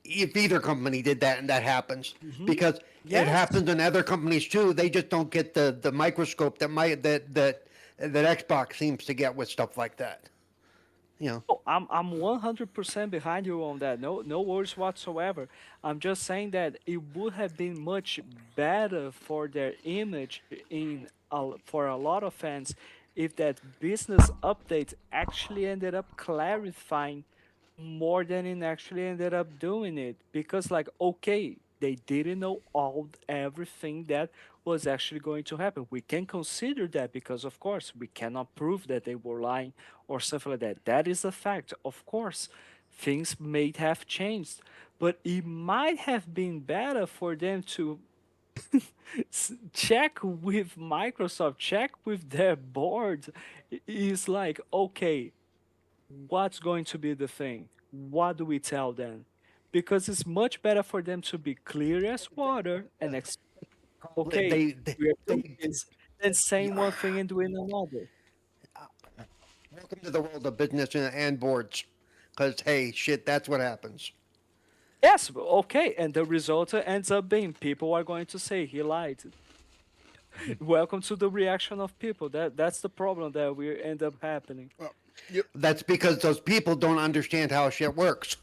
C: if either company did that and that happens
B: Hmm.
C: because it
B: Yes.
C: happens in other companies too. They just don't get the microscope that Xbox seems to get with stuff like that. You know.
B: Oh, I'm 100% behind you on that. No worries whatsoever. I'm just saying that it would have been much better for their image for a lot of fans if that business update actually ended up clarifying more than it actually ended up doing it. Because like, okay, they didn't know everything that was actually going to happen. We can consider that because of course we cannot prove that they were lying or something like that. That is a fact. Of course, things may have changed, but it might have been better for them to check with Microsoft, check with their board. Is like, okay, what's going to be the thing? What do we tell them? because it's much better for them to be clear as water and okay,
C: They,
B: we are doing
C: they,
B: this, than saying one thing and doing another.
C: welcome to the world of business and boards. Because, hey, shit, that's what happens.
B: Yes, okay, and the result ends up being people are going to say he lied. Welcome to the reaction of people. That's the problem that we end up happening.
D: Well, you,
C: That's because those people don't understand how shit works.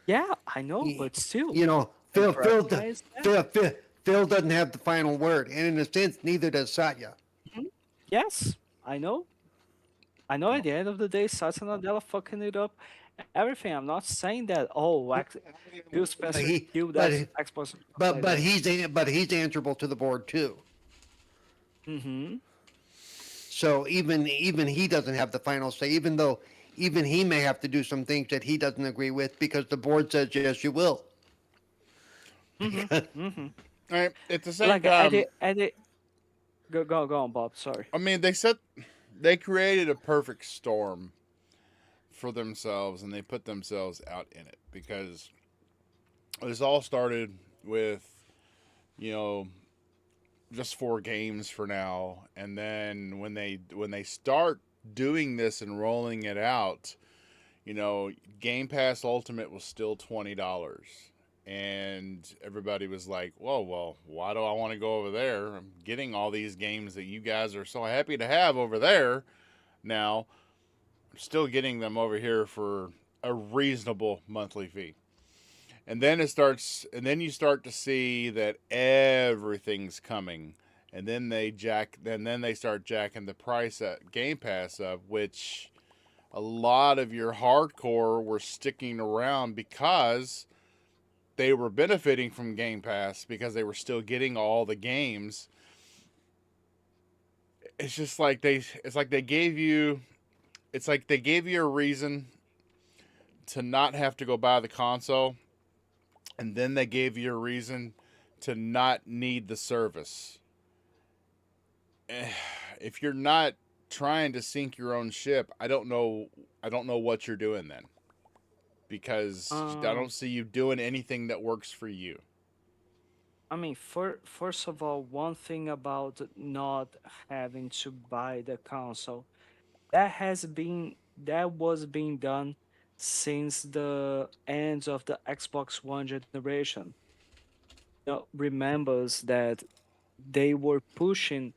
B: Yeah, I know,
C: Y-
B: but still,
C: You know,
B: and
C: Phil, Phil, d-
B: prioritize that.
C: Phil doesn't have the final word. And in a sense, neither does Satya.
B: Yes, I know. I know. At the end of the day, Satya Nadella fucking it up. Everything. I'm not saying that. Oh, Phil
C: But
B: Spencer
C: he,
B: killed
C: but,
B: Xbox.
C: but,
B: Like
C: but
B: that.
C: he's answerable to the board too.
B: Mm-hmm.
C: So even he doesn't have the final say, even though even he may have to do some things that he doesn't agree with because the board says yes, you will.
B: Mm-hmm. Mm-hmm.
D: all right, at the same
B: Like
D: time,
B: go on, Bob. Sorry.
D: I mean, they created a perfect storm for themselves, and they put themselves out in it because this all started with, you know, just 4 games for now, and then when they start doing this and rolling it out, you know, Game Pass Ultimate was still $20. And everybody was like, whoa, well, why do I want to go over there? I'm getting all these games that you guys are so happy to have over there. Now, I'm still getting them over here for a reasonable monthly fee. And then you start to see that everything's coming. And then they start jacking the price at Game Pass up, which a lot of your hardcore were sticking around because they were benefiting from Game Pass because they were still getting all the games. It's just like they gave you a reason to not have to go buy the console, and then they gave you a reason to not need the service. If you're not trying to sink your own ship, I don't know what you're doing then. Because I don't see you doing anything that works for you.
B: I mean, first of all, one thing about not having to buy the console that was being done since the end of the Xbox One generation. Remembers that they were pushing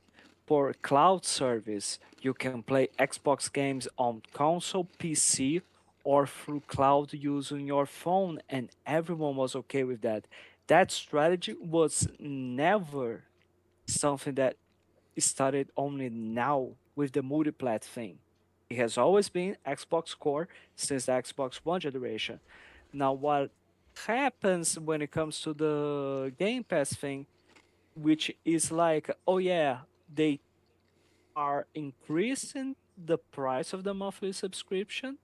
B: for cloud service. You can play Xbox games on console, PC, or through cloud using your phone, and everyone was okay with that. That strategy was never something that started only now with the multi-plat thing. It has always been Xbox Core since the Xbox One generation. Now, what happens when it comes to the Game Pass thing, which is like, oh yeah, they are increasing the price of the monthly subscription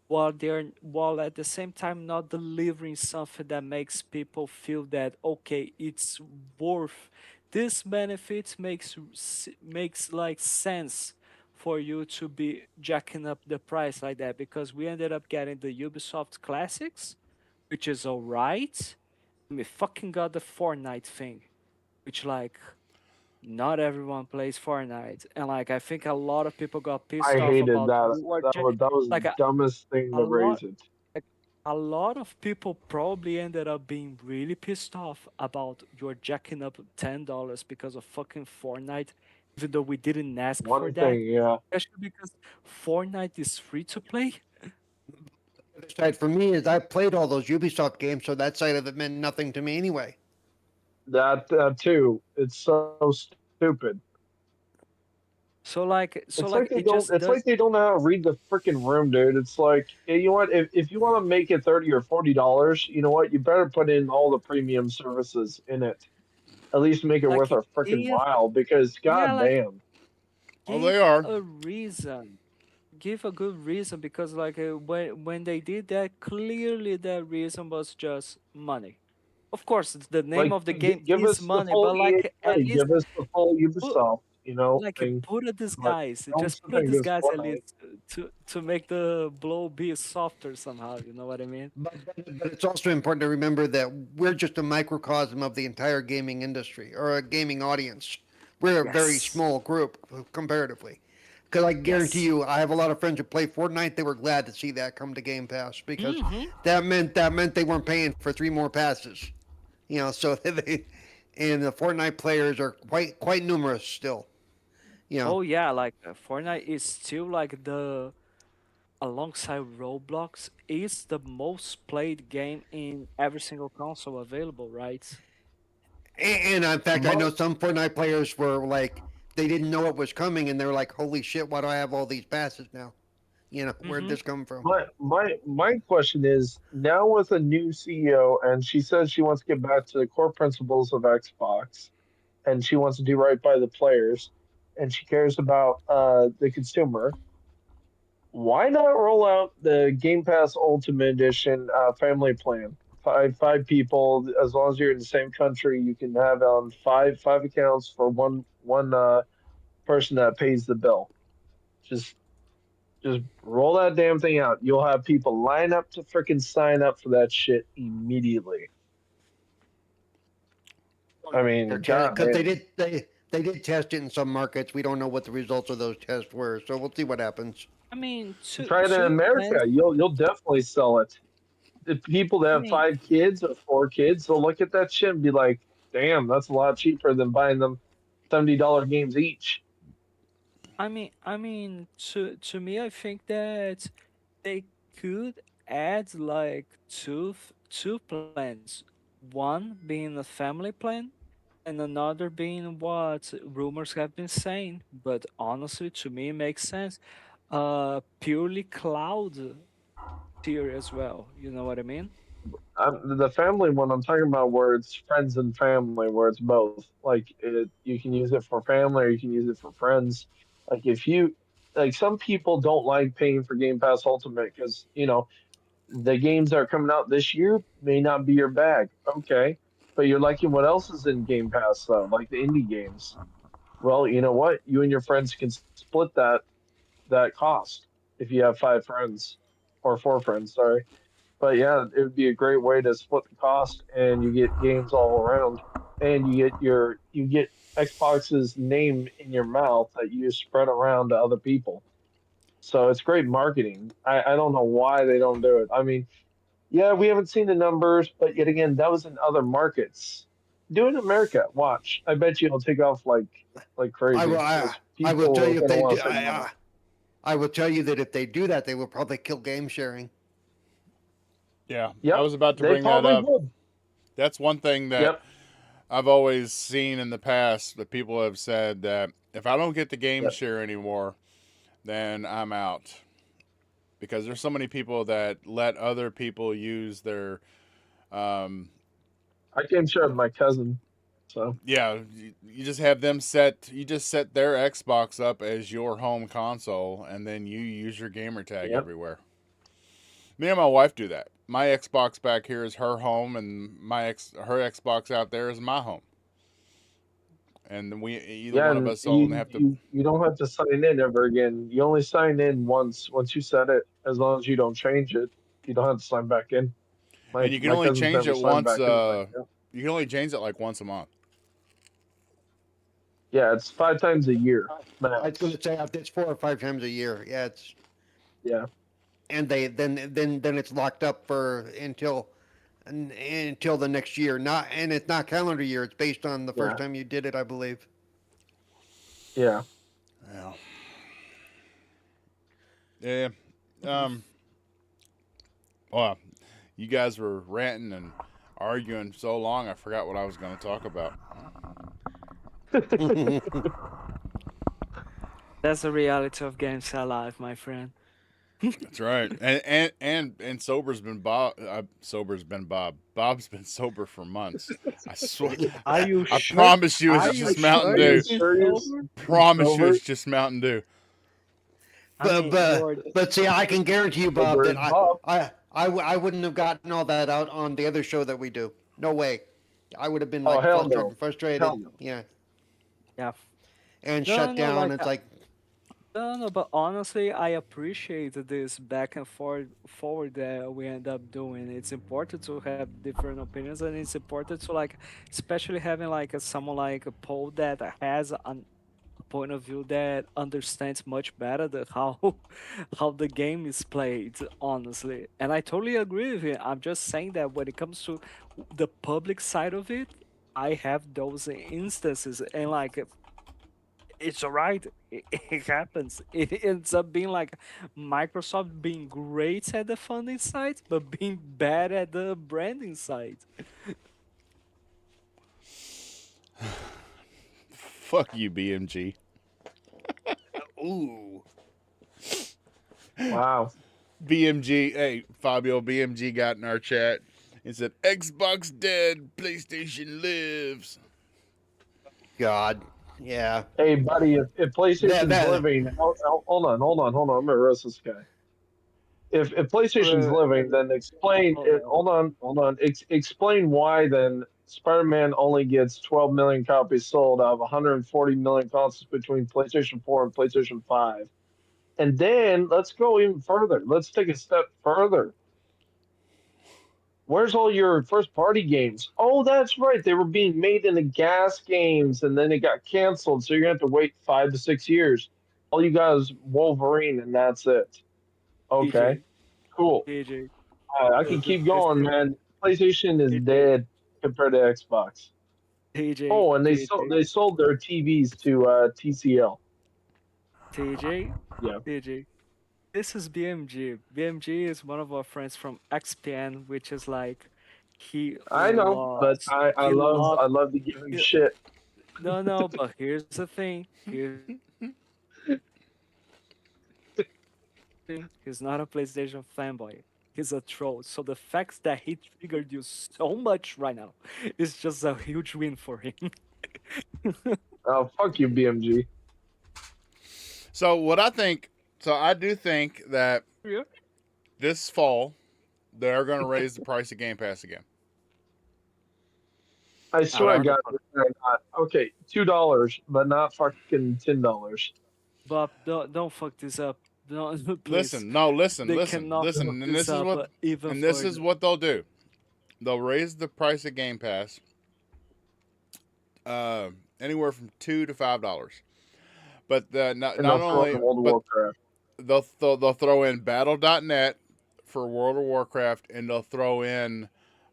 B: while at the same time not delivering something that makes people feel that okay, it's worth this benefit makes like sense for you to be jacking up the price like that, because we ended up getting the Ubisoft Classics, which is all right. And we fucking got the Fortnite thing, which like not everyone plays Fortnite, and like I think a lot of people got pissed
A: I
B: off
A: hated
B: about
A: that. That was
B: like
A: the dumbest thing
B: a
A: to
B: lot
A: raise it.
B: like, a lot of people probably ended up being really pissed off about you're jacking up $10 because of fucking Fortnite, even though we didn't ask for
A: One
B: that.
A: thing, yeah.
B: Especially because Fortnite is free to play.
C: The other side for me is I played all those Ubisoft games, so that side of it meant nothing to me anyway.
A: That too. It's so stupid.
B: So
A: It's like
B: like
A: they
B: it
A: don't.
B: just
A: It's like
B: does
A: they don't know how to read the freaking room, dude. It's like, you know what? If you want to make it $30 or $40, you know what? You better put in all the premium services in it. At least make it worth
B: like
A: our freaking
B: give
A: while. Because
B: yeah like
A: goddamn,
D: Oh, they
B: give
D: are.
B: a reason. Give a good reason, because like when they did that, clearly the reason was just money. Of course, the name
A: like
B: of the game
A: give
B: is
A: us the
B: money,
A: full
B: but like at
A: EA,
B: least
A: give us the full
B: put
A: Ubisoft. you know,
B: Like
A: thing.
B: put a
A: But
B: disguise.
A: don't
B: Just
A: sit
B: put a
A: there against
B: disguise at
A: Fortnite.
B: least to make the blow be softer somehow. You know what I mean?
C: But it's also important to remember that we're just a microcosm of the entire gaming industry or a gaming audience. We're a very
B: Yes.
C: small group comparatively. Because I guarantee
B: Yes.
C: you, I have a lot of friends who play Fortnite. They were glad to see that come to Game Pass because
B: Hmm.
C: that meant they weren't paying for 3 more passes. So they and the Fortnite players are quite numerous still. You know,
B: Oh yeah, like Fortnite is still like the alongside Roblox is the most played game in every single console available, right?
C: and in fact, I
A: My
C: know some Fortnite players were like they didn't know it was coming, and they're like, "Holy shit! Why do I have all these passes now?" Where'd
B: Hmm.
C: this come from?
A: my question is now with a new CEO, and she says she wants to get back to the core principles of Xbox, and she wants to do right by the players, and she cares about the consumer. Why not roll out the Game Pass Ultimate Edition family plan? Five people, as long as you're in the same country, you can have five accounts for one person that pays the bill. Just just roll that damn thing out. You'll have people line up to freaking sign up for that shit immediately. I mean, god
C: Because they
A: damn.
C: did they did test it in some markets. We don't know what the results of those tests were, so we'll see what happens.
B: I mean,
A: Try it in
B: two plans.
A: America. You'll definitely sell it. The people that
B: I
A: have
B: mean,
A: 5 kids or 4 kids, they'll look at that shit and be like, "Damn, that's a lot cheaper than buying them $70 games each."
B: to me, I think that they could add like two plans. One being a family plan, and another being what rumors have been saying. But honestly, to me, it makes sense. Purely cloud tier as well. You know what I mean?
A: The family one I'm talking about, where it's friends and family, where it's both. Like you can use it for family or you can use it for friends. Like if you like, some people don't like paying for Game Pass Ultimate because the games that are coming out this year may not be your bag. Okay, but you're liking what else is in Game Pass though, like the indie games. Well, you know what? You and your friends can split that cost if you have 5 friends or 4 friends. Sorry, but yeah, it would be a great way to split the cost, and you get games all around, and you get Xbox's name in your mouth that you spread around to other people. So it's great marketing. I don't know why they don't do it. I mean, yeah, we haven't seen the numbers, but yet again, that was in other markets. Do it in America. Watch. I bet you it'll take off like
C: I will
A: crazy
C: I,
A: because
C: I will
A: people
C: tell
A: are
C: you if
A: gonna
C: they
A: want
C: do.
A: to save money.
C: I will tell you that if they do that, they will probably kill game sharing.
D: Yeah, I
A: Yep,
D: was about to
A: they
D: bring that
A: probably
D: up.
A: would.
D: That's one thing that
A: Yep,
D: I've always seen in the past that people have said that if I don't get the game
A: yep.
D: share anymore, then I'm out. Because there's so many people that let other people use their um,
A: I came share with my cousin, so
D: yeah, you just have them you just set their Xbox up as your home console and then you use your gamer tag
A: yep.
D: everywhere. Me and my wife do that. My Xbox back here is her home and her Xbox out there is my home. And we either
A: Yeah,
D: one of
A: and
D: us only
A: you,
D: have to.
A: you you don't have to sign in ever again. You only sign in once. Once you set it, as long as you don't change it, you don't have to sign back in. My
D: And you can
A: my
D: only
A: cousin's
D: change
A: never
D: it
A: signed
D: once.
A: back in. I'm like, yeah,
D: You can only change it like once a month.
A: yeah, it's 5 times a year
C: I was going
A: max.
C: to say it's 4 or 5 times a year. Yeah, it's
A: Yeah,
C: and they then it's locked up for until the next year. Not and it's not calendar year. It's based on the first
A: yeah,
C: time you did it, I believe.
A: yeah.
D: Yeah. Yeah. Um. Well, you guys were ranting and arguing so long, I forgot what I was going to talk about.
B: That's the reality of games alive, my friend.
D: That's right. And sober's been Bob. Sober's been Bob. Bob's been sober for months. I swear.
B: Are you
D: I
B: sure?
D: promise you, it's
B: Are you
D: just Mountain
B: sure
A: Are you
D: Dew.
B: he's
A: serious?
B: sober?
A: He's
D: Promise you,
A: sober.
D: it's just Mountain Dew.
B: I mean, you're
C: But see, I can guarantee you, Bob,
A: Sober
C: that
A: as Bob.
C: I wouldn't have gotten all that out on the other show that we do. No way. I would have been
A: Oh
C: like
A: hell
C: flustered
A: no,
C: and frustrated.
A: hell no.
C: Yeah.
B: yeah.
C: and
B: No,
C: shut
B: no,
C: down.
B: like
C: It's like,
B: no, but honestly, I appreciate this back and forward that we end up doing. It's important to have different opinions, and it's important to like, especially having like someone like a Paul that has a point of view that understands much better the how how the game is played. Honestly, and I totally agree with you. I'm just saying that when it comes to the public side of it, I have those instances, and like it's alright. It happens. It ends up being like Microsoft being great at the funding side, but being bad at the branding side.
D: Fuck you, BMG.
C: ooh,
A: Wow.
D: BMG, hey, Fabio, BMG got in our chat and said, Xbox dead, PlayStation lives.
C: God, yeah.
A: Hey, buddy, if PlayStation's
C: That
A: living, hold on. I'm gonna roast this guy. If PlayStation's
B: Uh,
A: living, then explain
B: hold
A: it.
B: on.
A: Hold on. Explain why then Spider-Man only gets 12 million copies sold out of 140 million consoles between PlayStation 4 and PlayStation 5. And then let's go even further. Let's take a step further. Where's all your first party games? Oh, that's right. They were being made into gas games and then it got canceled. So you're going to have to wait 5 to 6 years. All you got is Wolverine and that's it. Okay,
B: PJ,
A: cool.
B: PJ,
A: I can keep going,
B: listen,
A: man. PlayStation is
B: PJ,
A: dead compared to Xbox.
B: PJ,
A: Oh, and
B: PJ,
A: they sold their TVs to TCL.
B: TJ,
A: Yeah,
B: TJ. This is BMG. BMG is one of our friends from XPN, which is like
A: I know, but
B: he loves
A: I love to give him
B: he,
A: shit.
B: no, no, but here's the thing. He's not a PlayStation fanboy. He's a troll. So the fact that he triggered you so much right now is just a huge win for him.
A: Oh, fuck you, BMG.
D: So what I think, so I do think that
B: Yeah.
D: this fall they're going to raise the price of Game Pass again.
A: I swear to
B: Around the
A: God, they're not. Okay, $2, but not fucking $10.
B: Bob, don't fuck this up. No, please.
D: Listen, no, listen,
B: They
D: listen,
B: cannot
D: listen,
B: fuck
D: and
B: this
D: this is
B: up
D: what,
B: even
D: and this
B: further.
D: is what they'll do. They'll raise the price of Game Pass anywhere from $2 to $5. But not
A: And they'll throw
D: only,
A: in World of
D: but
A: Warcraft.
D: they'll throw in Battle.net for World of Warcraft, and they'll throw in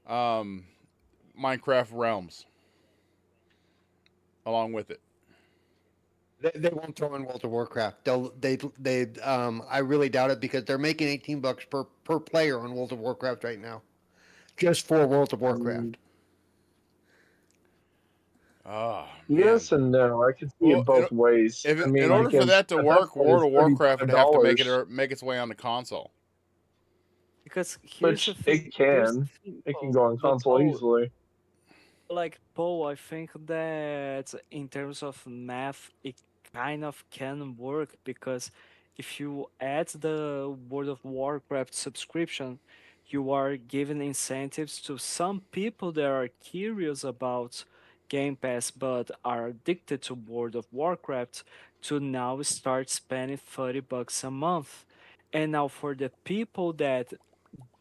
D: Minecraft Realms along with it.
C: they won't throw in World of Warcraft. I really doubt it because they're making $18 per player on World of Warcraft right now, just for World of Warcraft.
D: Oh,
A: Yes and no. I can see
D: Well,
A: it both ways.
D: If
A: I mean,
D: in order for that to
A: at
D: work,
A: point,
D: World
A: it's
D: of Warcraft would have to
A: $35.
D: make its way on the console.
B: Because here's the
A: Which
B: thing.
A: it
B: Here's the
A: can.
B: thing,
A: It can
B: Paul.
A: go on
B: But
A: console easily.
B: like Paul, I think that in terms of math, it kind of can work because if you add the World of Warcraft subscription, you are giving incentives to some people that are curious about Game Pass but are addicted to World of Warcraft to now start spending $30 a month. And now for the people that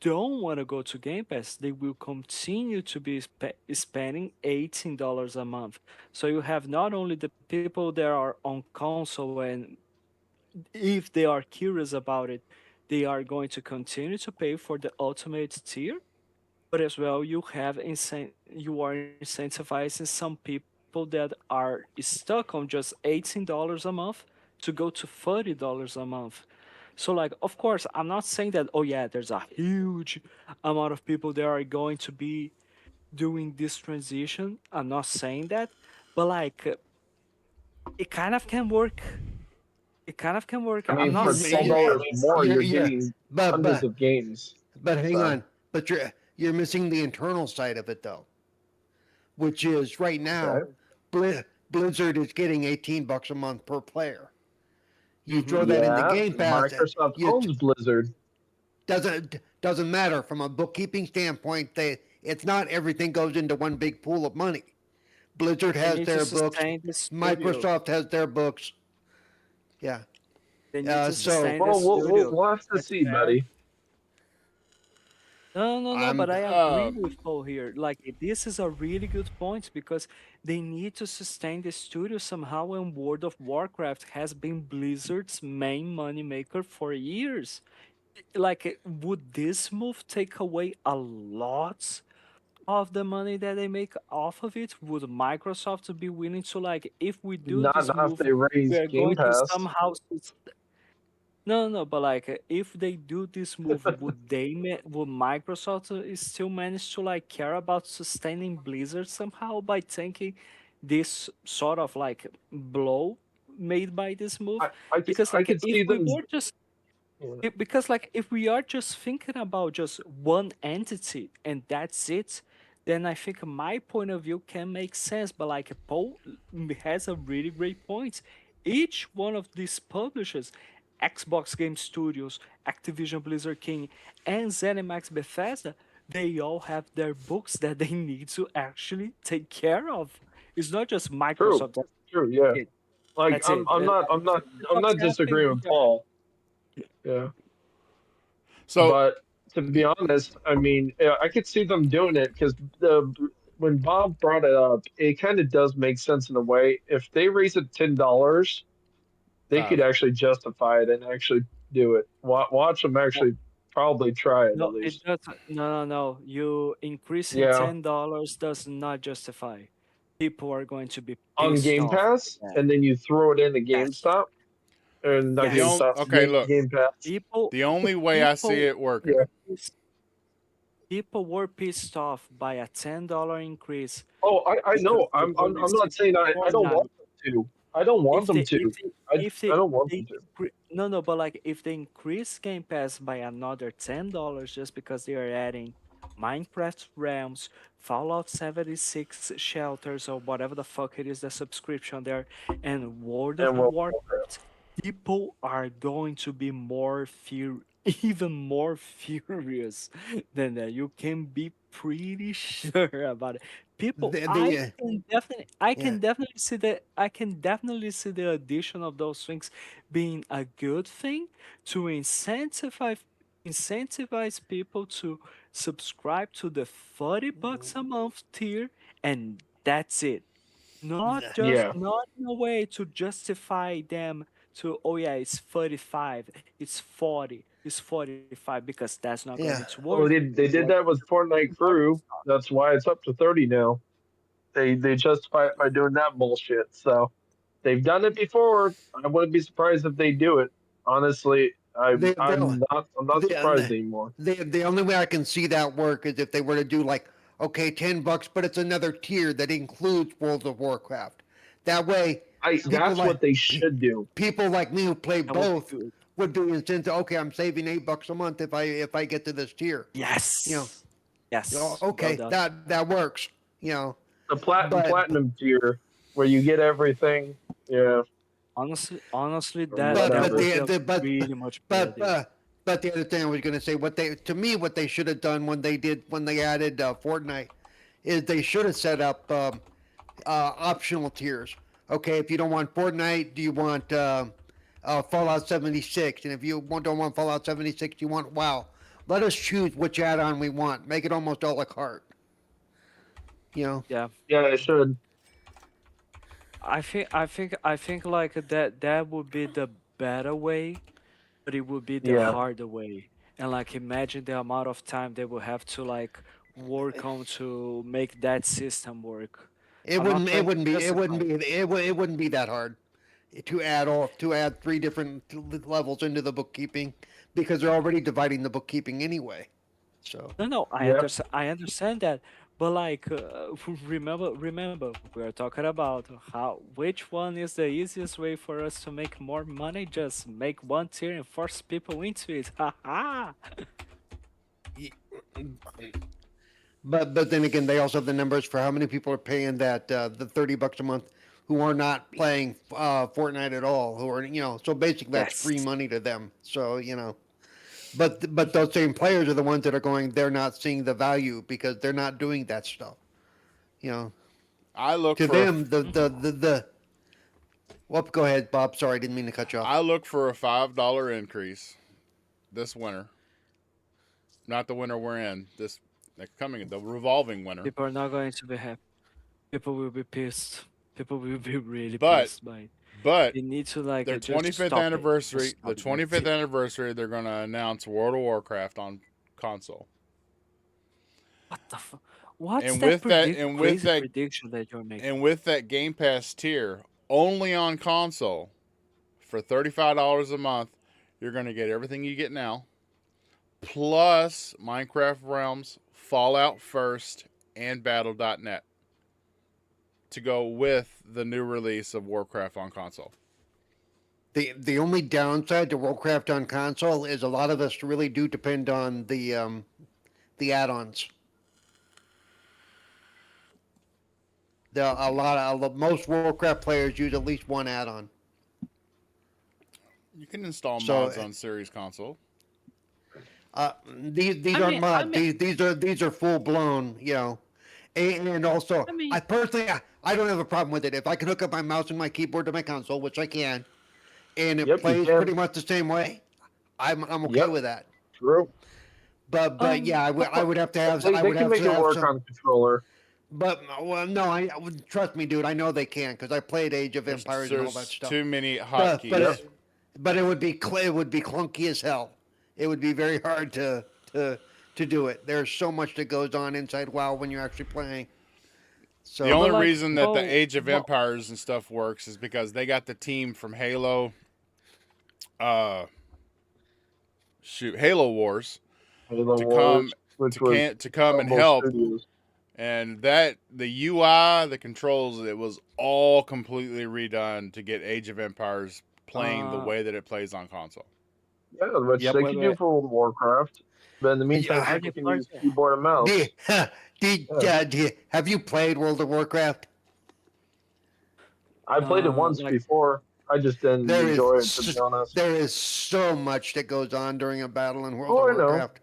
B: don't want to go to Game Pass, they will continue to be spending $18 a month. So you have not only the people that are on console, and if they are curious about it, they are going to continue to pay for the ultimate tier, but as well you are incentivizing some people that are stuck on just $18 a month to go to $30 a month. So like of course I'm not saying that oh yeah there's a huge amount of people that are going to be doing this transition. I'm not saying that, but like it kind of can work. It kind of can work.
A: I
B: I'm
A: mean,
B: not
A: for
B: saying
A: $12 more, you're
C: Yeah,
A: getting
C: but
A: hundreds
C: but
A: of games.
C: but hang
A: So,
C: on. But you're missing the internal side of it though, which is right now
A: okay.
C: Blizzard is getting $18 a month per player. You throw
B: Mhm.
C: that into
A: Yeah,
C: Game Pass,
A: Microsoft
C: you
A: owns Blizzard.
C: doesn't matter from a bookkeeping standpoint. It's not everything goes into one big pool of money. Blizzard
B: They
C: has
B: need to
C: their books.
B: sustain the studio.
C: Microsoft has their books. Yeah.
B: They need to
C: So
B: sustain the
A: Well,
B: studio.
A: we'll have to
B: That's
A: see,
B: fair.
A: buddy.
B: No,
C: I'm
B: but I agree
D: Um,
B: with Paul here. Like, this is a really good point because they need to sustain the studio somehow, and World of Warcraft has been Blizzard's main moneymaker for years. Like, would this move take away a lot of the money that they make off of it? Would Microsoft be willing to, like, if we do this
A: Not if
B: move,
A: they
B: we
A: raise
B: are
A: Game
B: going to
A: Pass.
B: somehow no, but like if they do this move, would Microsoft still manage to like care about sustaining Blizzard somehow by taking this sort of like blow made by this move? Because
A: I
B: like
A: could
B: if
A: see
B: we
A: them.
B: were just because like if we are just thinking about just one entity and that's it, then I think my point of view can make sense. But like Paul has a really great point. Each one of these publishers, Xbox Game Studios, Activision Blizzard King, and ZeniMax Bethesda, they all have their books that they need to actually take care of. It's not just
A: True,
B: Microsoft.
A: true, yeah.
B: It.
A: Like
B: That's it.
A: I'm
B: What's
A: not
B: happening
A: disagreeing
B: with
A: with Paul. Yeah,
D: so
A: but to be honest, I mean, yeah, I could see them doing it because the when Bob brought it up, it kind of does make sense in a way. If they raise it $10, they could
D: 5.
A: actually justify it and actually do it. Watch them actually probably try it at
B: No, it
A: least.
B: doesn't. No. You increasing
A: Yeah,
B: $10 does not justify. People are going to be
A: on
B: pissed
A: Game
B: off
A: Pass,
B: at that.
A: and then you throw it into
B: Yes,
A: GameStop, or not
B: yes.
A: GameStop,
D: okay, look.
A: Game Pass.
B: People,
D: The only way I see
B: people
D: it working.
A: Yeah.
B: were pissed, people were pissed off by a $10 increase
A: Oh, I
B: because
A: know.
B: they were
A: I'm not saying
B: receiving
A: I don't
B: Fortnite.
A: want them to. I don't want
B: If
A: them
B: they,
A: to.
B: if they,
A: I
B: if
A: I
B: they,
A: don't want
B: they
A: them to.
B: no, but like if they increase Game Pass by another $10 just because they are adding Minecraft Realms, Fallout 76 shelters, or whatever the fuck it is, the subscription there, and World of
A: And well,
B: Warcraft, people are going to be even more furious than that. You can be pretty sure about it. People,
C: the
B: I
C: yeah.
B: can definitely see that. I can definitely see the addition of those things being a good thing to incentivize people to subscribe to the $40 a month tier, and that's it.
A: yeah.
B: Not in a way to justify them to, oh yeah, it's 35, it's 40, it's 45, because that's not
C: Yeah.
B: going to
A: Well,
B: work.
A: they did that with Fortnite Crew. That's why it's up to 30 now. They justify it by doing that bullshit. So they've done it before. I wouldn't be surprised if they do it. Honestly,
C: They'll
A: I'm not surprised
C: the,
A: anymore.
C: the only way I can see that work is if they were to do like, okay, $10, but it's another tier that includes World of Warcraft. That way,
A: That's what they
C: pe-
A: should do.
C: people like me who play
B: That would be
C: both
B: good.
C: would be incented. Okay, I'm saving $8 a month if I get to this tier.
B: Yes.
C: You know,
B: Yes.
C: okay,
B: Well done.
C: that works. You know,
A: The
C: but
A: platinum tier where you get everything. Yeah,
B: Honestly,
A: Or
B: that
A: whatever.
B: would be a
C: but
B: really much better
C: but
B: deal.
C: but the other thing I was going to say, what they should have done when they added Fortnite, is they should have set up optional tiers. Okay, if you don't want Fortnite, do you want Fallout 76? And if you don't want Fallout 76, you want WoW. Let us choose which add-on we want. Make it almost a la carte. You know.
B: Yeah.
A: yeah, they should.
B: I think like that would be the better way, but it would be the
A: Yeah.
B: harder way. And like imagine the amount of time they will have to like work on to make that system work.
C: It
B: I'm not
C: wouldn't. It
B: trying to
C: wouldn't be. It
B: justify
C: wouldn't
B: it.
C: be. It wouldn't be that hard to add 3 different levels into the bookkeeping because they're already dividing the bookkeeping anyway. So
B: No,
A: Yeah.
B: I understand that, but like, remember, we are talking about which one is the easiest way for us to make more money? Just make one tier and force people into it. Ha ha!
C: but then again, they also have the numbers for how many people are paying that the $30 a month who are not playing Fortnite at all. Who are so basically that's free
B: Yes.
C: money to them. So but those same players are the ones that are going. They're not seeing the value because they're not doing that stuff. You know.
D: I look
C: To
D: for
C: them, the well, go ahead, Bob. Sorry, I didn't mean to cut you off.
D: I look for a $5 increase this winter. Not the winter we're in. This the revolving winter.
B: People are not going to be happy. People will be pissed. People will be really
D: But-
B: pissed by it.
D: But
B: They need to like
D: their
B: just
D: 25th
B: stop it.
D: anniversary,
B: Just
D: the
B: stop it.
D: 25th anniversary, they're going to announce World of Warcraft on console.
B: What the fuck? What's
D: And
B: that,
D: with that-
B: predict-
D: and with
B: crazy
D: that-
B: prediction that you're making?
D: And with that Game Pass tier, only on console, for $35 a month, you're going to get everything you get now, plus Minecraft Realms, Fallout First, and Battle.net to go with the new release of Warcraft on console.
C: The only downside to Warcraft on console is a lot of us really do depend on the add-ons. Most Warcraft players use at least one add-on.
D: You can install
C: So-
D: mods on Series console.
C: These
B: I
C: aren't
B: mean-
C: mods.
B: I mean-
C: These are full blown. And also,
B: I mean-
C: I personally I don't have a problem with it. If I can hook up my mouse and my keyboard to my console, which I can, and it
A: Yep, you
C: plays
A: can.
C: pretty much the same way, I'm okay
A: Yep.
C: with that.
A: True.
C: But yeah, I would have to have.
A: They
C: I would
A: can
C: have
A: make
C: to
A: it
C: have
A: work
C: some,
A: on controller.
C: But well, no, trust me, dude. I know they can because I played Age of Empires and all that
D: There's
C: stuff.
D: too many
C: But,
D: hotkeys.
C: but it would be clunky as hell. It would be very hard to do it. There's so much that goes on inside WoW when you're actually playing. So
D: The only
B: like,
D: reason that the
B: oh,
D: Age of
B: well-
D: Empires and stuff works is because they got the team from Halo, Halo Wars
A: Halo
D: to
A: Wars,
D: come
A: which
D: to,
A: was
D: to come and
A: Humble
D: help,
A: Studios.
D: and that the UI, the controls, it was all completely redone to get Age of Empires playing the way that it plays on console.
A: Yeah, which
C: Yep.
A: they
B: Wait,
A: can do
B: wait.
A: for World of Warcraft. But in the meantime,
C: Yeah,
A: people can
B: I-
A: use keyboard and mouse.
C: have you played World of Warcraft?
A: I played it once
B: like-
A: before. I just didn't
C: There is
A: enjoy it, to be honest.
C: There is so much that goes on during a battle in World
A: Oh,
C: of
A: I know.
C: Warcraft.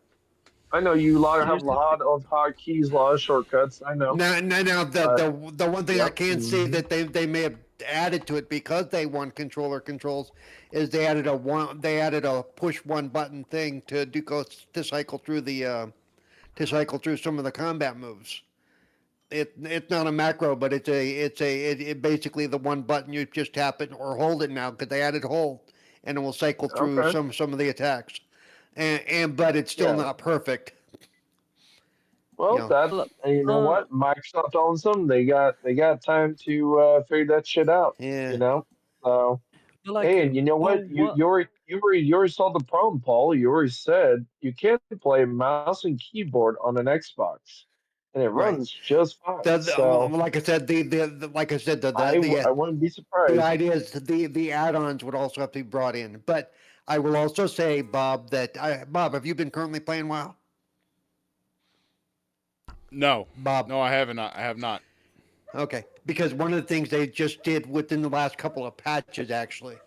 A: I know you have
B: Here's
A: a
B: the
A: lot of hotkeys, a lot of shortcuts. I know.
C: Now, the one thing I
A: Yep.
C: can see that they may have added to it because they want controller controls is they added a push one button thing to cycle through some of the combat moves. It's not a macro, but it basically the one button you just tap it or hold it now because they added hold and it will cycle through
A: Okay.
C: some of the attacks. But it's still
A: Yeah.
C: not perfect.
A: Well,
C: Yeah.
A: that and you know
B: Uh,
A: what? Microsoft owns them. They got time to figure that shit out.
C: Yeah.
A: You know. So
B: But, like,
A: hey, and you know what?
B: oh,
A: You already saw the problem, Paul. You already said you can't play mouse and keyboard on an Xbox, and it
C: Right.
A: runs just fine.
C: Well,
A: so
C: like I said,
A: I wouldn't be surprised.
C: the idea is the add-ons would also have to be brought in. But I will also say, Bob, Bob, have you been currently playing WoW?
D: No,
C: Bob,
D: no, I haven't. I have not.
C: okay, because one of the things they just did within the last couple of patches actually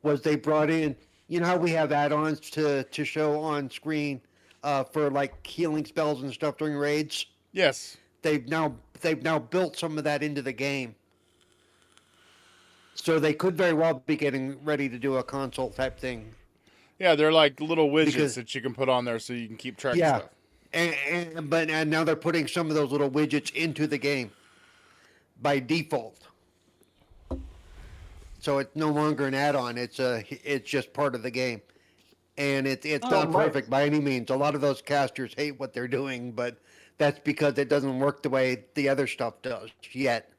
C: was they brought in. You know how we have add-ons to show on screen for like healing spells and stuff during raids.
D: Yes,
C: They've now built some of that into the game. So they could very well be getting ready to do a console type thing.
D: yeah, they're like little widgets
C: Because-
D: that you can put on there so you can keep track
C: Yeah.
D: of stuff.
C: And now they're putting some of those little widgets into the game by default. So it's no longer an add-on. It's just part of the game. And it's not
A: right.
C: perfect by any means. A lot of those casters hate what they're doing, but that's because it doesn't work the way the other stuff does yet.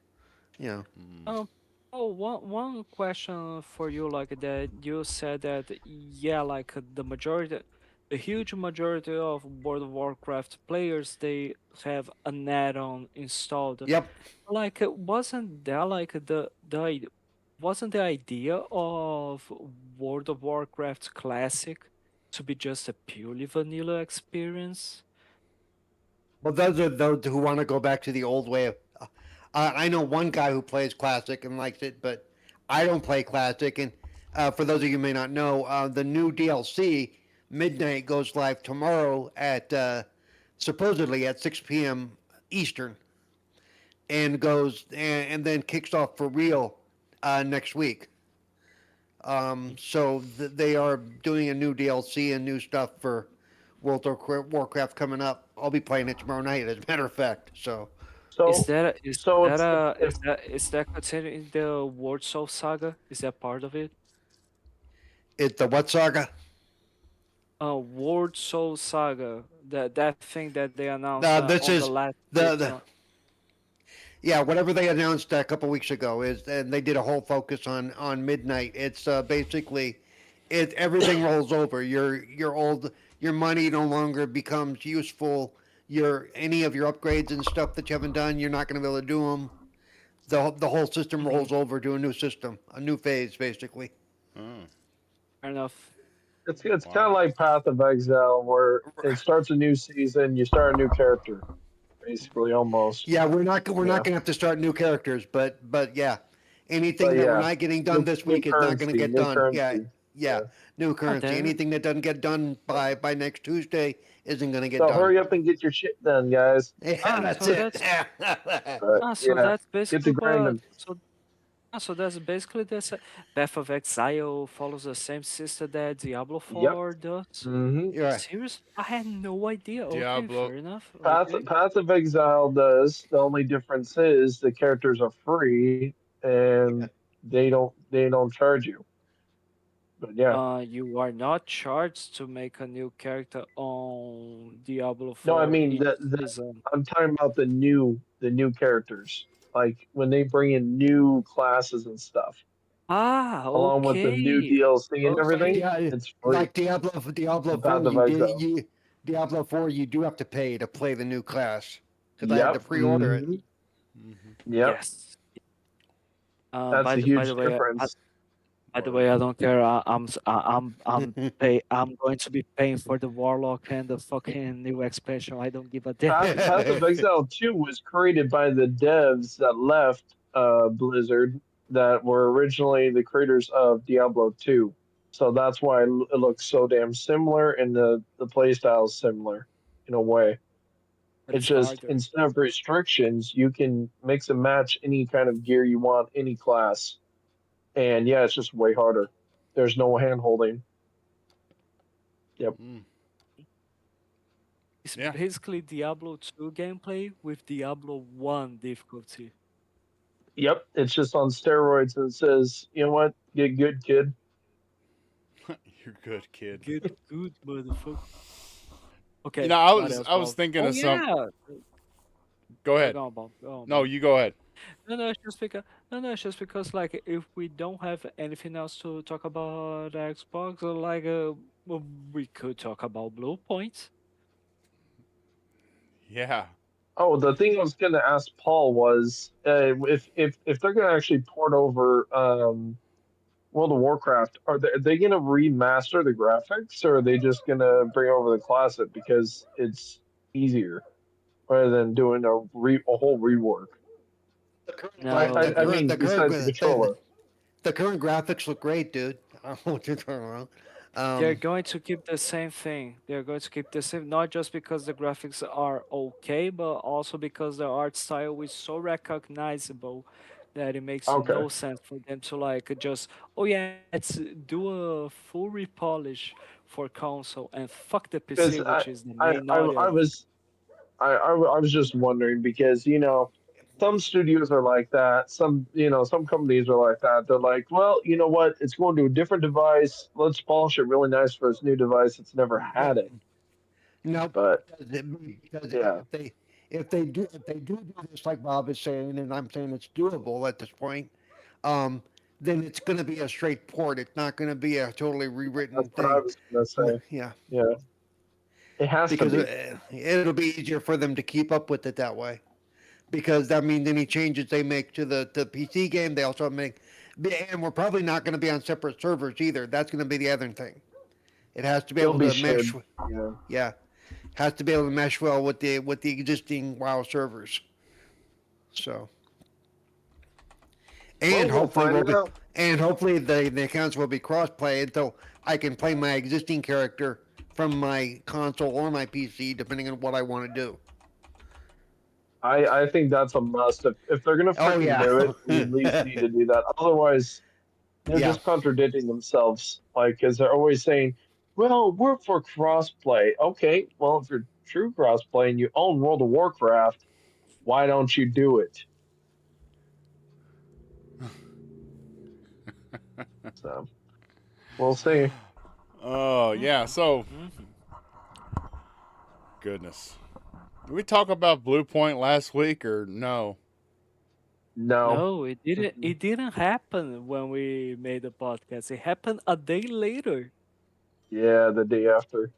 C: You know.
B: one question for you, like that you said that yeah, like the huge majority of World of Warcraft players they have an add-on installed.
C: Yep.
B: Like wasn't that like wasn't the idea of World of Warcraft Classic to be just a purely vanilla experience?
C: Well, those are those who want to go back to the old way of. I know one guy who plays Classic and likes it, but I don't play Classic. And for those of you who may not know, the new DLC Midnight goes live tomorrow at supposedly at 6 p.m. Eastern. and goes and then kicks off for real next week. So they are doing a new DLC and new stuff for World of Warcraft coming up. I'll be playing it tomorrow night, as a matter of fact. So
B: Is
A: So
B: that a, is
A: so
B: that
A: it's
B: a
A: if
B: is that continuing the World Soul Saga? Is that part of it?
C: it's the what saga?
B: World Soul Saga, that thing that they announced
C: This
B: on the
C: is
B: last
C: the yeah, whatever they announced a couple weeks ago is, and they did a whole focus on Midnight. It's basically, it everything rolls over. Your old your money no longer becomes useful. Your any of your upgrades and stuff that you haven't done, you're not going to be able to do them. The whole system
B: Mhm.
C: rolls over to a new system, a new phase, basically.
D: Oh,
B: Fair enough.
A: it's kind
D: wow.
A: of like Path of Exile, where it starts a new season, you start a new character, basically almost.
C: Yeah, we're
A: Yeah,
C: not going to have to start new characters, but yeah, anything
A: but
C: that we're
A: yeah,
C: not getting done this
A: new
C: week is not going to
A: currency,
C: get
A: new
C: done. Yeah,
A: currency.
C: yeah,
A: Yeah.
C: new
B: Oh,
C: currency.
B: there.
C: Anything that doesn't get done by next Tuesday isn't going to get
A: So
C: done.
A: hurry up and get your shit done, guys.
C: Yeah, that's
B: So
C: it.
B: that's
A: But
B: so
A: yeah,
B: that's
A: get to
B: basically
A: grinding.
B: so that's basically this. Path of Exile follows the same system that Diablo
A: Yep.
B: 4 does.
A: hmm
C: You're right.
B: Serious? I had no idea. Okay,
D: Diablo.
B: fair enough.
A: Path
B: Okay.
A: Path of Exile does. The only difference is the characters are free
C: Yeah.
A: and they don't charge you. But yeah,
B: You are not charged to make a new character on Diablo
A: no, I
B: 4
A: mean
B: each
A: the
B: season.
A: I'm talking about the new characters. Like when they bring in new classes and stuff,
B: Ah,
A: along with the new
B: okay.
A: DLC and
C: Like
B: Okay.
A: everything,
C: yeah,
A: it's free
C: like Diablo
A: in Path
C: 4,
A: of Exile.
C: Diablo 4, you do have to pay to play the new class because I had to
A: Yep.
C: pre-order it.
D: Hmm.
A: Yep.
B: Yes.
A: That's a
B: By the
A: huge
B: way,
A: difference.
B: I don't care. I'm going to be paying for the Warlock and the fucking new expansion. I don't give a damn.
A: Path of Exile 2 was created by the devs that left Blizzard that were originally the creators of Diablo 2. So that's why it looks so damn similar and the play style is similar in a way.
B: But
A: It's
B: it's
A: just
B: harder.
A: instead of restrictions, you can mix and match any kind of gear you want, any class. And yeah, it's just way harder. There's no hand holding. Yep.
D: Mm.
B: It's
D: Yeah.
B: basically Diablo 2 gameplay with Diablo 1 difficulty.
A: Yep. It's just on steroids and it says, you know what? Get good, kid.
D: You're good, kid.
B: Get good, motherfucker. Okay,
D: You know, I
B: what
D: was
B: else,
D: I was
B: Bob?
D: thinking
B: Oh
D: of some.
B: yeah.
D: Go ahead.
B: Go on, Bob. Go on,
D: No,
B: Bob.
D: you go ahead.
B: It's just because like if we don't have anything else to talk about Xbox, well, we could talk about Blue Points.
D: Yeah.
A: Oh, the thing I was going to ask Paul was if they're going to actually port over World of Warcraft, are they going to remaster the graphics, or are they just going to bring over the classic because it's easier rather than doing a whole rework? I,
B: No,
A: I
B: they're
A: I
B: going.
A: mean, besides the controller.
C: The current graphics look great, dude. I don't know what you're talking about.
B: They're going to keep the same thing. They're going to keep the same, not just because the graphics are okay, but also because the art style is so recognizable that it makes
A: Okay,
B: no sense for them to like just, oh yeah, let's do a full repolish for console and fuck the
A: because
B: PC, which is the
A: I,
B: main
A: I, I
B: audience.
A: was I was just wondering because some studios are like that. Some companies are like that. They're like, well, you know what? It's going to a different device. Let's polish it really nice for its new device. It's never had it.
C: No,
A: But
C: because
A: yeah,
C: if they do this like Bob is saying, and I'm saying it's doable at this point, um, then it's going to be a straight port. It's not going to be a totally rewritten
A: that's what I
C: thing.
A: was gonna say.
C: Yeah,
A: Yeah, it has to
C: because
A: be.
C: it'll be easier for them to keep up with it that way. Because that means any changes they make to the PC game, they also make, and we're probably not going to be on separate servers either. That's going to be the other thing. It has to be
A: It'll
C: able
A: be
C: to mesh.
A: shared. Yeah.
C: Yeah, has to be able to mesh well with the existing WoW servers. So, and
A: Well, we'll
C: hopefully
A: find out.
C: the accounts will be cross-play until I can play my existing character from my console or my PC, depending on what I want to do.
A: I think that's a must. If they're gonna
C: Oh
A: freaking
C: yeah.
A: do it, you at least need to do that. Otherwise, they're
C: Yeah.
A: just contradicting themselves. Like, because they're always saying, "Well, we're for crossplay." Okay, well, if you're true crossplay and you own World of Warcraft, why don't you do it? So we'll see.
D: Oh yeah. So
B: Mhm.
D: goodness. Did we talk about Blue Point last week or no?
A: No.
B: No, it didn't. It didn't happen when we made the podcast. It happened a day later.
A: Yeah, the day after.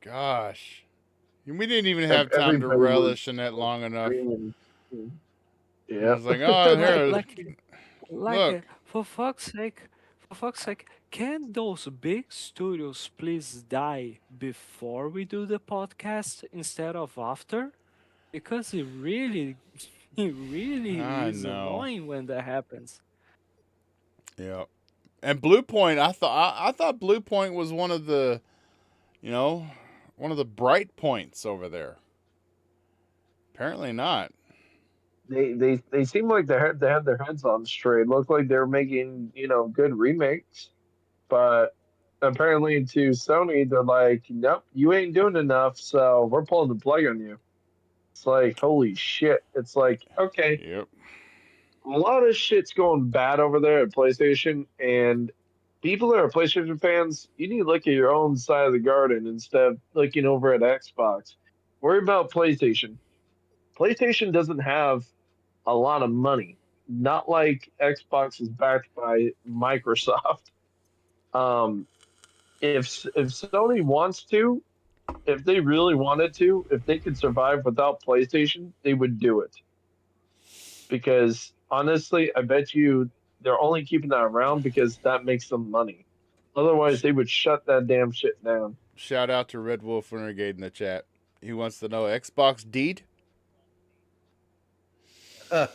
D: Gosh. We didn't even have time to
A: Everybody was
D: relish in that long enough.
A: screaming.
D: I
A: Yeah.
D: was like, oh,
B: Like,
D: here, look.
B: for fuck's sake, can those big studios please die before we do the podcast instead of after? Because it really, it really
D: I
B: is
D: know.
B: annoying when that happens.
D: Yeah. And Blue Point, I thought Blue Point was one of the, one of the bright points over there. Apparently not.
A: They seem like they had their heads on straight. Looked like they're making, good remakes. But apparently to Sony, they're like, nope, you ain't doing enough, so we're pulling the plug on you. It's like, holy shit. It's like, okay,
D: Yep.
A: a lot of shit's going bad over there at PlayStation, and people that are PlayStation fans, you need to look at your own side of the garden instead of looking over at Xbox. Worry about PlayStation. PlayStation doesn't have a lot of money, not like Xbox is backed by Microsoft. Um, if Sony wants to, if they really wanted to, if they could survive without PlayStation, they would do it. Because honestly, I bet you they're only keeping that around because that makes them money. Otherwise, they would shut that damn shit down.
D: Shout out to Red Wolf Renegade in the chat. He wants to know Xbox deed?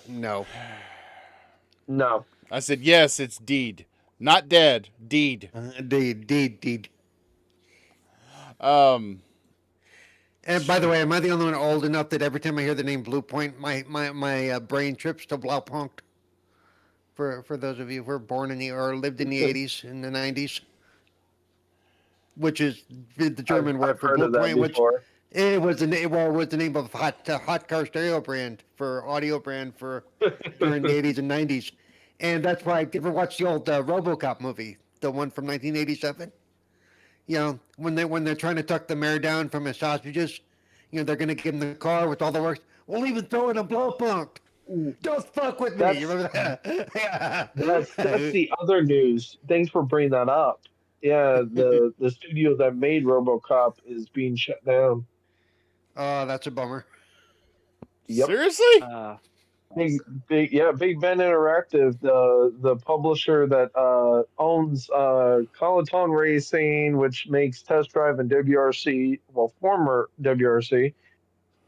C: No.
A: No,
D: I said, yes, it's deed. Not dead, deed.
C: Deed.
D: Um,
C: And by the way, am I the only one old enough that every time I hear the name Blue Point, my brain trips to Blaupunkt? For those of you who were born in the or lived in the 80s and the 90s, which is the German word
A: I've
C: for
A: heard
C: Blue
A: of that
C: Point, which
A: before.
C: it was the name of hot car stereo brand for audio brand for during the 80s and 90s, and that's why I ever watched the old RoboCop movie, the one from 1987. When they're trying to tuck the mayor down from his sausages, they're gonna give him the car with all the works. We'll even throw in a blow punk. Don't fuck with me.
A: That's
C: You remember that? Yeah.
A: that's the other news. Thanks for bringing that up. Yeah, the studio that made RoboCop is being shut down.
C: Oh, that's a bummer.
A: Yep.
D: seriously?
A: Big Ben Interactive, the publisher that owns Colaton Racing, which makes Test Drive and WRC, well, former WRC,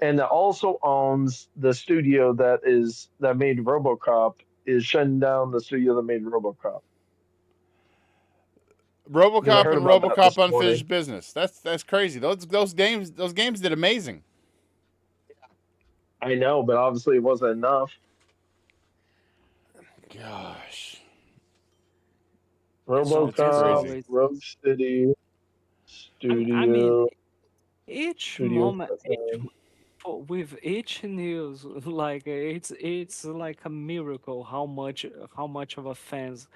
A: and that also owns the studio that made RoboCop, is shutting down the studio that made RoboCop. I
D: RoboCop
A: heard
D: and
A: about that
D: RoboCop
A: this morning.
D: Unfinished Business. That's crazy. Those games did amazing.
A: I know, but obviously it wasn't enough.
D: Gosh.
A: RoboCop,
D: crazy.
A: Rogue City,
B: I mean,
A: Studio,
B: each
A: Studio.
B: moment, with each news, like it's like a miracle how much of a fans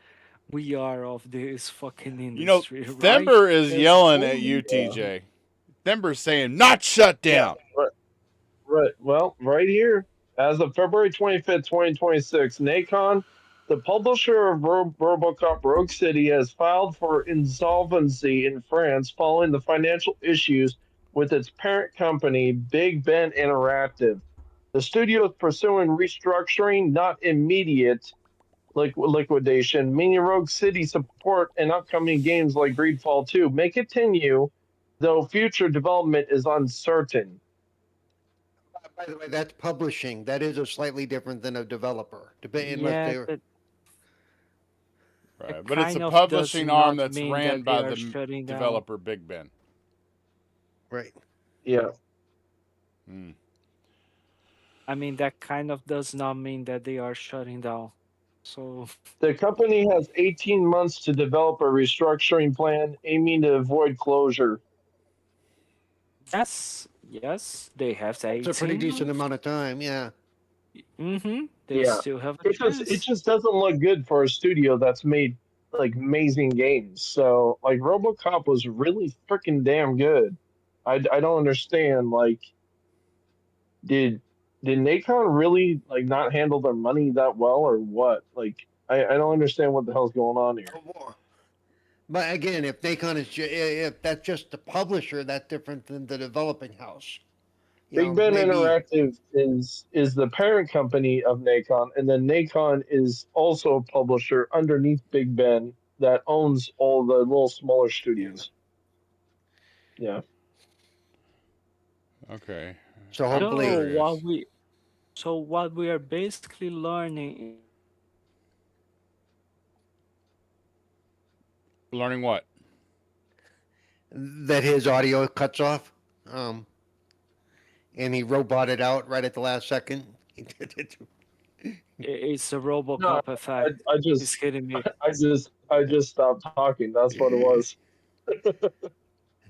B: we are of this fucking industry, right?
D: Thember is
B: Because
D: yelling at
B: holy
D: you, TJ. Thember's saying, not shut down.
A: Right. Well, right here, as of February 25th, 2026, Nacon, the publisher of RoboCop Rogue City, has filed for insolvency in France following the financial issues with its parent company, Big Ben Interactive. The studio is pursuing restructuring, not immediate liquidation, meaning Rogue City support and upcoming games like Greedfall 2 may continue, though future development is uncertain.
C: By the way, that's publishing. That is a slightly different than a developer. Unless they were.
B: but
D: Right.
B: it
D: But it's a
B: kind of
D: publishing
B: does
D: arm
B: not
D: that's
B: mean
D: ran
B: that
D: by
B: they are
D: the
B: shutting down.
D: developer Big Ben.
C: Right.
A: Yeah.
B: I mean, that kind of does not mean that they are shutting down. So,
A: The company has 18 months to develop a restructuring plan aiming to avoid closure.
B: yes, they have the
C: It's a pretty
B: 18
C: decent
B: months.
C: amount of time. Yeah.
B: They
A: Yeah.
B: still have a
A: It
B: chance.
A: just doesn't look good for a studio that's made like amazing games. So like RoboCop was really freaking damn good. I don't understand like did did Nacon really like not handle their money that well or what? Like I don't understand what the hell's going on here.
C: But again, if Nacon is if that's just the publisher, that's different than the developing house.
A: Big Ben
C: Maybe
A: Interactive is the parent company of Nacon, and then Nacon is also a publisher underneath Big Ben that owns all the little smaller studios. Yeah.
D: Okay.
C: so.
D: I'm
B: So
C: Hopefully,
D: curious.
B: what we are basically learning
D: Learning what?
C: that his audio cuts off, um, and he roboted out right at the last second.
B: is the
A: No,
B: RoboCop
A: I,
B: effect.
A: I
B: It's
A: just
B: hitting me.
A: I just stopped talking. That's what it was.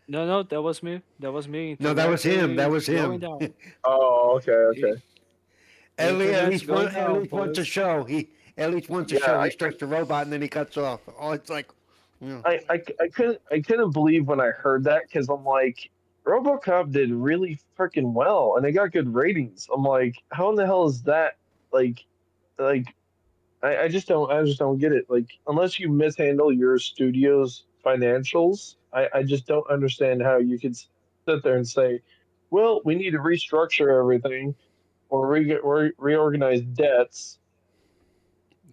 B: No, that was me. That was me.
C: No, that
B: Internet
C: was him. That was
B: going
C: him.
B: down.
A: Oh, okay,
B: I-
A: okay.
C: At
B: Internet's
C: least one,
B: going
C: at
B: down,
C: least once a
B: boys.
C: show, he at least once a
A: Yeah,
C: show he starts the robot and then he cuts off. Oh, it's like, you know,
A: I couldn't believe when I heard that because I'm like, RoboCop did really freaking well and it got good ratings. I'm like, how in the hell is that like like I just don't get it. Like unless you mishandle your studio's financials, I just don't understand how you could sit there and say, well, we need to restructure everything or reorganize debts.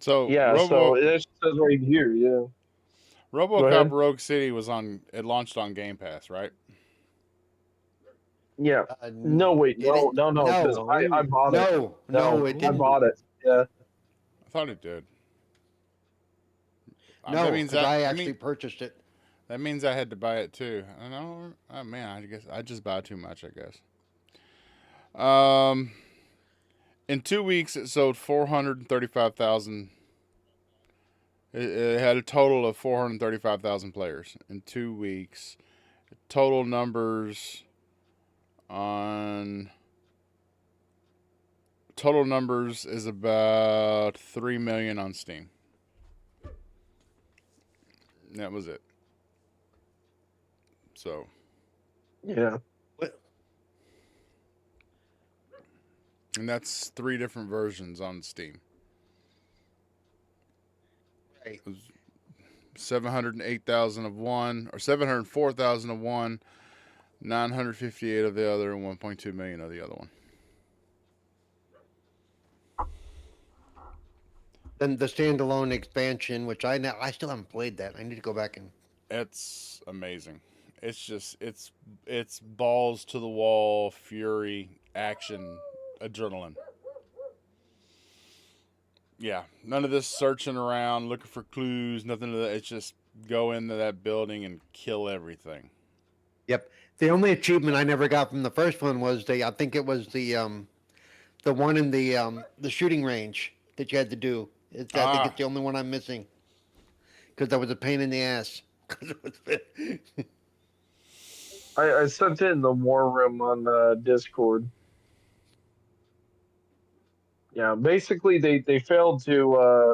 D: So
A: Yeah, so it says right here. Yeah, go
D: RoboCop
A: ahead.
D: Rogue City was on. It launched on Game Pass, right?
A: Yeah.
C: uh,
A: No, wait,
C: did it?
A: no, because
C: No,
A: I
B: No.
A: bought it.
C: no,
A: No,
C: it
A: I
C: didn't.
A: bought
B: Oh.
A: it. Yeah.
D: I thought it did. That
C: No,
D: means
C: because
D: that.
C: I actually purchased it.
D: That means I had to buy it too. I know. Oh man, I guess I just buy too much. I guess. Um, in 2 weeks, it sold 435,000. It had a total of 435,000 players in 2 weeks. Total numbers on total numbers is about 3 million on Steam. That was it. So
A: Yeah.
D: and that's 3 different versions on Steam.
C: Right.
D: 708,000 of one, or 704,000 of one, 958 of the other, and 1.2 million of the other one.
C: Then the standalone expansion, which I still haven't played that. I need to go back and.
D: It's amazing. It's just it's balls to the wall, fury, action, adrenaline. Yeah, none of this searching around looking for clues, nothing of that. It's just go into that building and kill everything.
C: Yep. The only achievement I never got from the first one was I think it was the one in the shooting range that you had to do. I think
D: Ah,
C: it's the only one I'm missing because that was a pain in the ass. 'Cause it was-
A: I sent it in the war room on Discord. Yeah, basically they failed to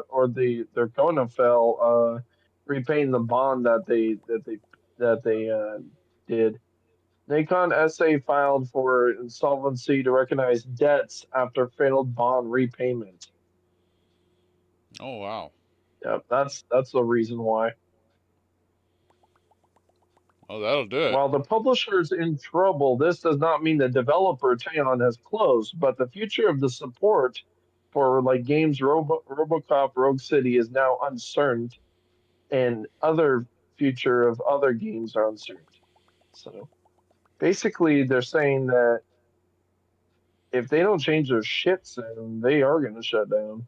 A: or they're going to fail repaying the bond that they did. Nacon SA filed for insolvency to recognize debts after failed bond repayment.
D: oh wow.
A: Yeah, that's the reason why.
D: Oh, that'll do it.
A: While the publisher's in trouble, this does not mean the developer Teon has closed, but the future of the support for like games RoboCop Rogue City is now uncertain, and other future of other games are uncertain. So basically, they're saying that if they don't change their shit soon, they are going to shut down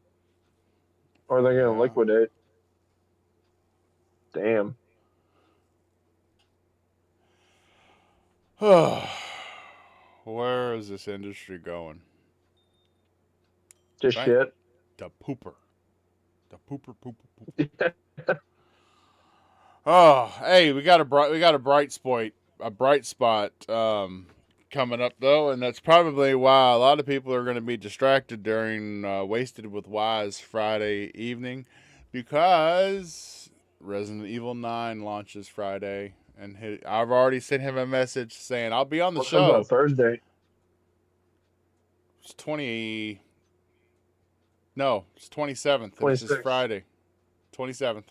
A: or they're going to
D: Yeah.
A: liquidate. Damn.
D: Where is this industry going?
A: Just
D: Right.
A: shit.
D: The pooper. The pooper. Oh, hey, we got a bright spot coming up though, and that's probably why a lot of people are going to be distracted during Wasted with Wise Friday evening, because Resident Evil 9 launches Friday, and I've already sent him a message saying I'll be on the
A: What comes
D: show.
A: out Thursday?
D: It's 20. No, it's 27th. It's this
A: 26th.
D: Friday, 27th.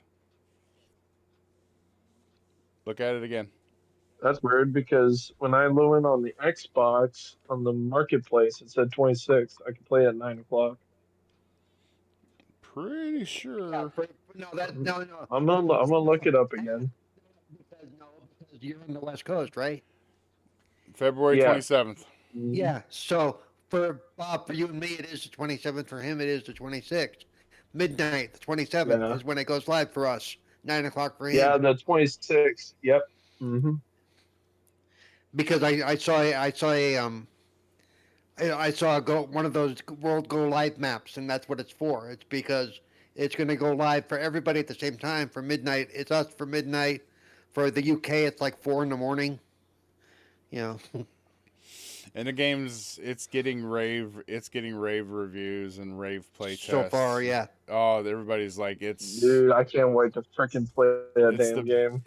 D: Look at it again.
A: That's weird because when I went on the Xbox on the marketplace, it said 26th. I could play at 9 o'clock.
D: Pretty sure.
C: No, no.
A: I'm gonna look it up again.
C: Because you're on the West Coast, right?
D: February
A: Yeah.
D: 27th.
C: Yeah. So for Bob, for you and me, it is the 27th. For him, it is the 26th. Midnight, the 27th
A: Yeah.
C: is when it goes live for us. 9 o'clock for him.
A: Yeah, the 26th. Yep. Mm-hmm.
C: Because I saw one of those World Go Live maps, and that's what it's for. It's because it's going to go live for everybody at the same time for midnight. It's us for midnight. For the UK, it's like 4 a.m. You know.
D: And the game's it's getting rave reviews and rave play tests.
C: So far, yeah.
D: Oh, everybody's like it's.
A: Dude, I can't wait to freaking play that
D: It's
A: damn game.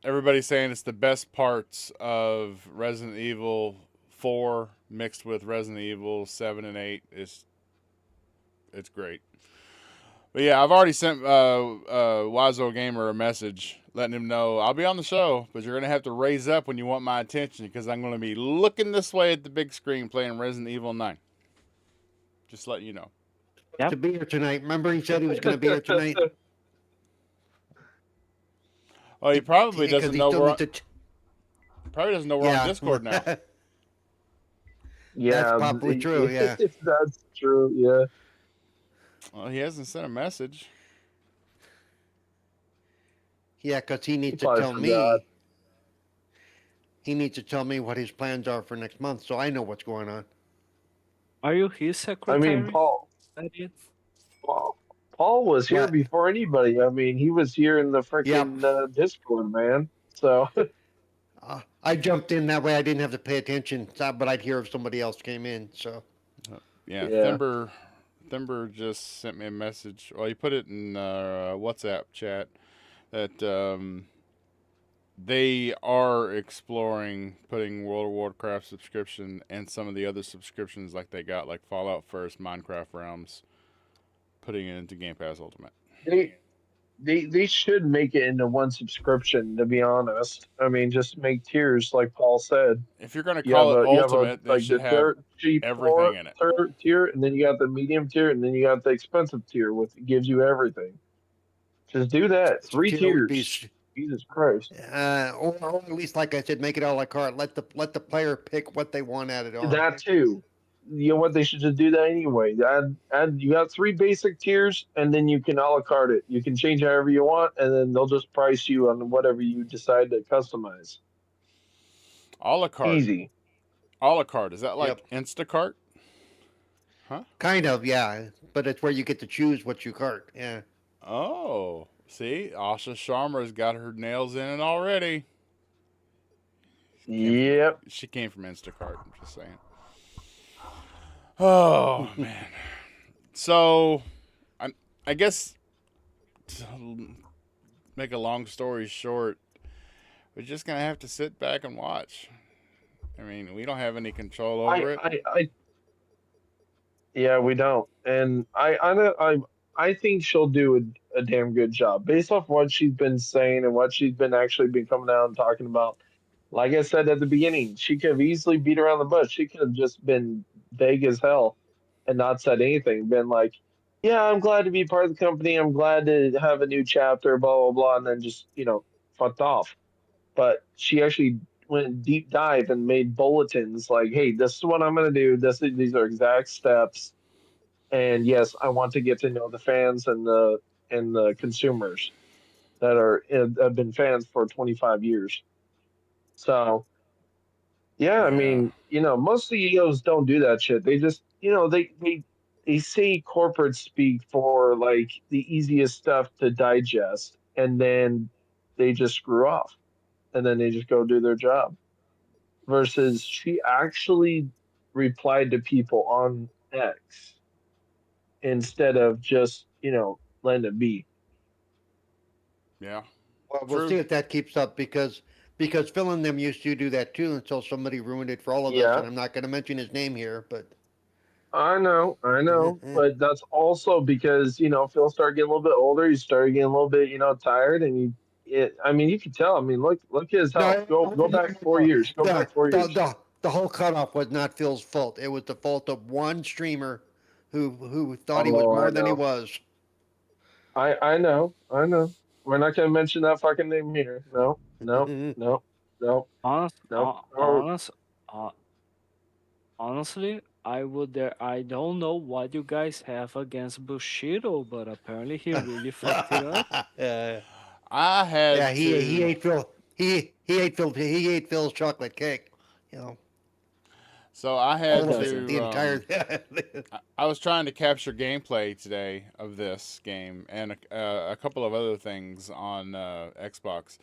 D: Everybody's saying it's the best parts of Resident Evil 4 mixed with Resident Evil 7 and 8. It's great. But yeah, I've already sent Wizo Gamer a message letting him know I'll be on the show, but you're going to have to raise up when you want my attention, because I'm going to be looking this way at the big screen playing Resident Evil 9. Just letting you know.
B: Yep.
C: To be here tonight. Remember, he said he was going to be here tonight.
D: Oh, he probably
C: Because
D: doesn't
C: he
D: know
C: still
D: we're
C: needs to
D: probably doesn't know we're on Discord now.
A: Yeah,
C: That's probably true, yeah.
A: That's true. Yeah.
D: Well, he hasn't sent a message.
C: Yeah, because he needs to
A: probably
C: tell
A: forgot.
C: me. He needs to tell me what his plans are for next month, so I know what's going on.
B: Are you his
A: I
B: secretary?
A: mean, Paul was here
C: What?
A: before anybody. I mean, he was here in the freaking Discord, man. So
C: I jumped in that way. I didn't have to pay attention, but I'd hear if somebody else came in. So
D: Yeah,
A: Yeah.
D: Thimber just sent me a message. Well, he put it in WhatsApp chat that they are exploring putting World of Warcraft subscription and some of the other subscriptions like they got, like Fallout First, Minecraft Realms, putting it into Game Pass Ultimate.
A: they should make it into one subscription. To be honest, I mean, just make tiers like Paul said.
D: If you're going to
A: You
D: call
A: have
D: it
A: a, you have a,
D: Ultimate, they
A: like
D: should
A: the
D: have
A: third cheap
D: everything in it.
A: third tier, and then you got the medium tier, and then you got the expensive tier, which gives you everything. Just do that. 3
C: tier would
A: tiers.
C: be-
A: Jesus Christ.
C: or at least, like I said, make it a la carte. Let the player pick what they want at it on.
A: That too. You know what? They should just do that anyway. Add. You got 3 basic tiers, and then you can a la carte it. You can change however you want, and then they'll just price you on whatever you decide to customize.
D: A la carte.
A: Easy.
D: A la carte. Is that like Instacart?
C: Kind of, yeah. But it's where you get to choose what you cart. Yeah.
D: Oh, see, Asha Sharma's got her nails in it already.
A: Yep.
D: She came from Instacart. I'm just saying. Oh man. So, I guess to make a long story short, we're just gonna have to sit back and watch. I mean, we don't have any control over it.
A: Yeah, we don't, and I think she'll do a damn good job based off what she's been saying and what she's been actually been coming out and talking about. Like I said at the beginning, she could have easily beat around the bush. She could have just been vague as hell and not said anything. Been like, "Yeah, I'm glad to be part of the company. I'm glad to have a new chapter." Blah blah blah, and then just fucked off. But she actually went deep dive and made bulletins like, "Hey, this is what I'm going to do. These are exact steps." And yes, I want to get to know the fans and the consumers that have been fans for 25 years. So, yeah, I mean, most CEOs don't do that shit. They just, they they say corporate speak for like the easiest stuff to digest, and then they just screw off, and then they just go do their job. Versus she actually replied to people on X instead of just letting it be.
D: Yeah.
C: Well, we'll
D: True.
C: see if that keeps up because Phil and them used to do that too until somebody ruined it for all of us.
A: Yeah,
C: And I'm not going to mention his name here, but
A: I know, but that's also because Phil started getting a little bit older. He started getting a little bit tired, and I mean, you can tell. I mean, look at his health.
C: no,
A: Go back 4 years. Go
C: the
A: back 4 years.
C: the whole cutoff was not Phil's fault. It was the fault of one streamer who thought he was
A: Oh, I
C: more than he
A: know.
C: was.
A: I know. I know. We're not gonna mention that fucking name here. No, no, no, no,
B: Honest,
A: no.
B: hon-
A: Or
B: honest, uh, honestly, I would there. I don't know what you guys have against Bushido, but apparently he really fucked it up.
D: I
C: Yeah,
D: had
C: he
D: to.
C: ate Phil. He ate Phil's chocolate cake. You know,
D: So I
B: He
C: all
D: had
C: of it,
B: doesn't.
C: the
D: to.
C: entire.
D: I was trying to capture gameplay today of this game and a couple of other things on Xbox,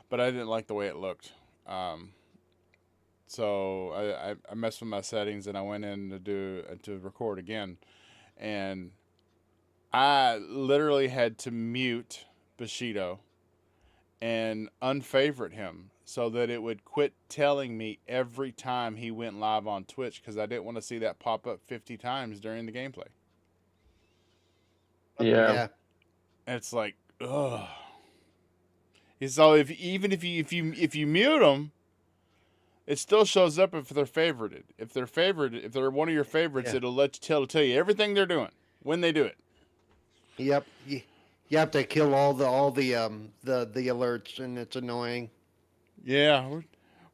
D: but I didn't like the way it looked. Um, so I messed with my settings and I went in to record again, and I literally had to mute Bushido and unfavorite him so that it would quit telling me every time he went live on Twitch because I didn't want to see that pop up 50 times during the gameplay.
A: yeah.
C: Yeah.
D: And it's like, ugh. So if you mute them, it still shows up if they're favorited. If they're one of your favorites,
C: Yeah.
D: it'll tell you everything they're doing when they do it.
C: Yep. You have to kill all the the alerts, and it's annoying.
D: Yeah, we're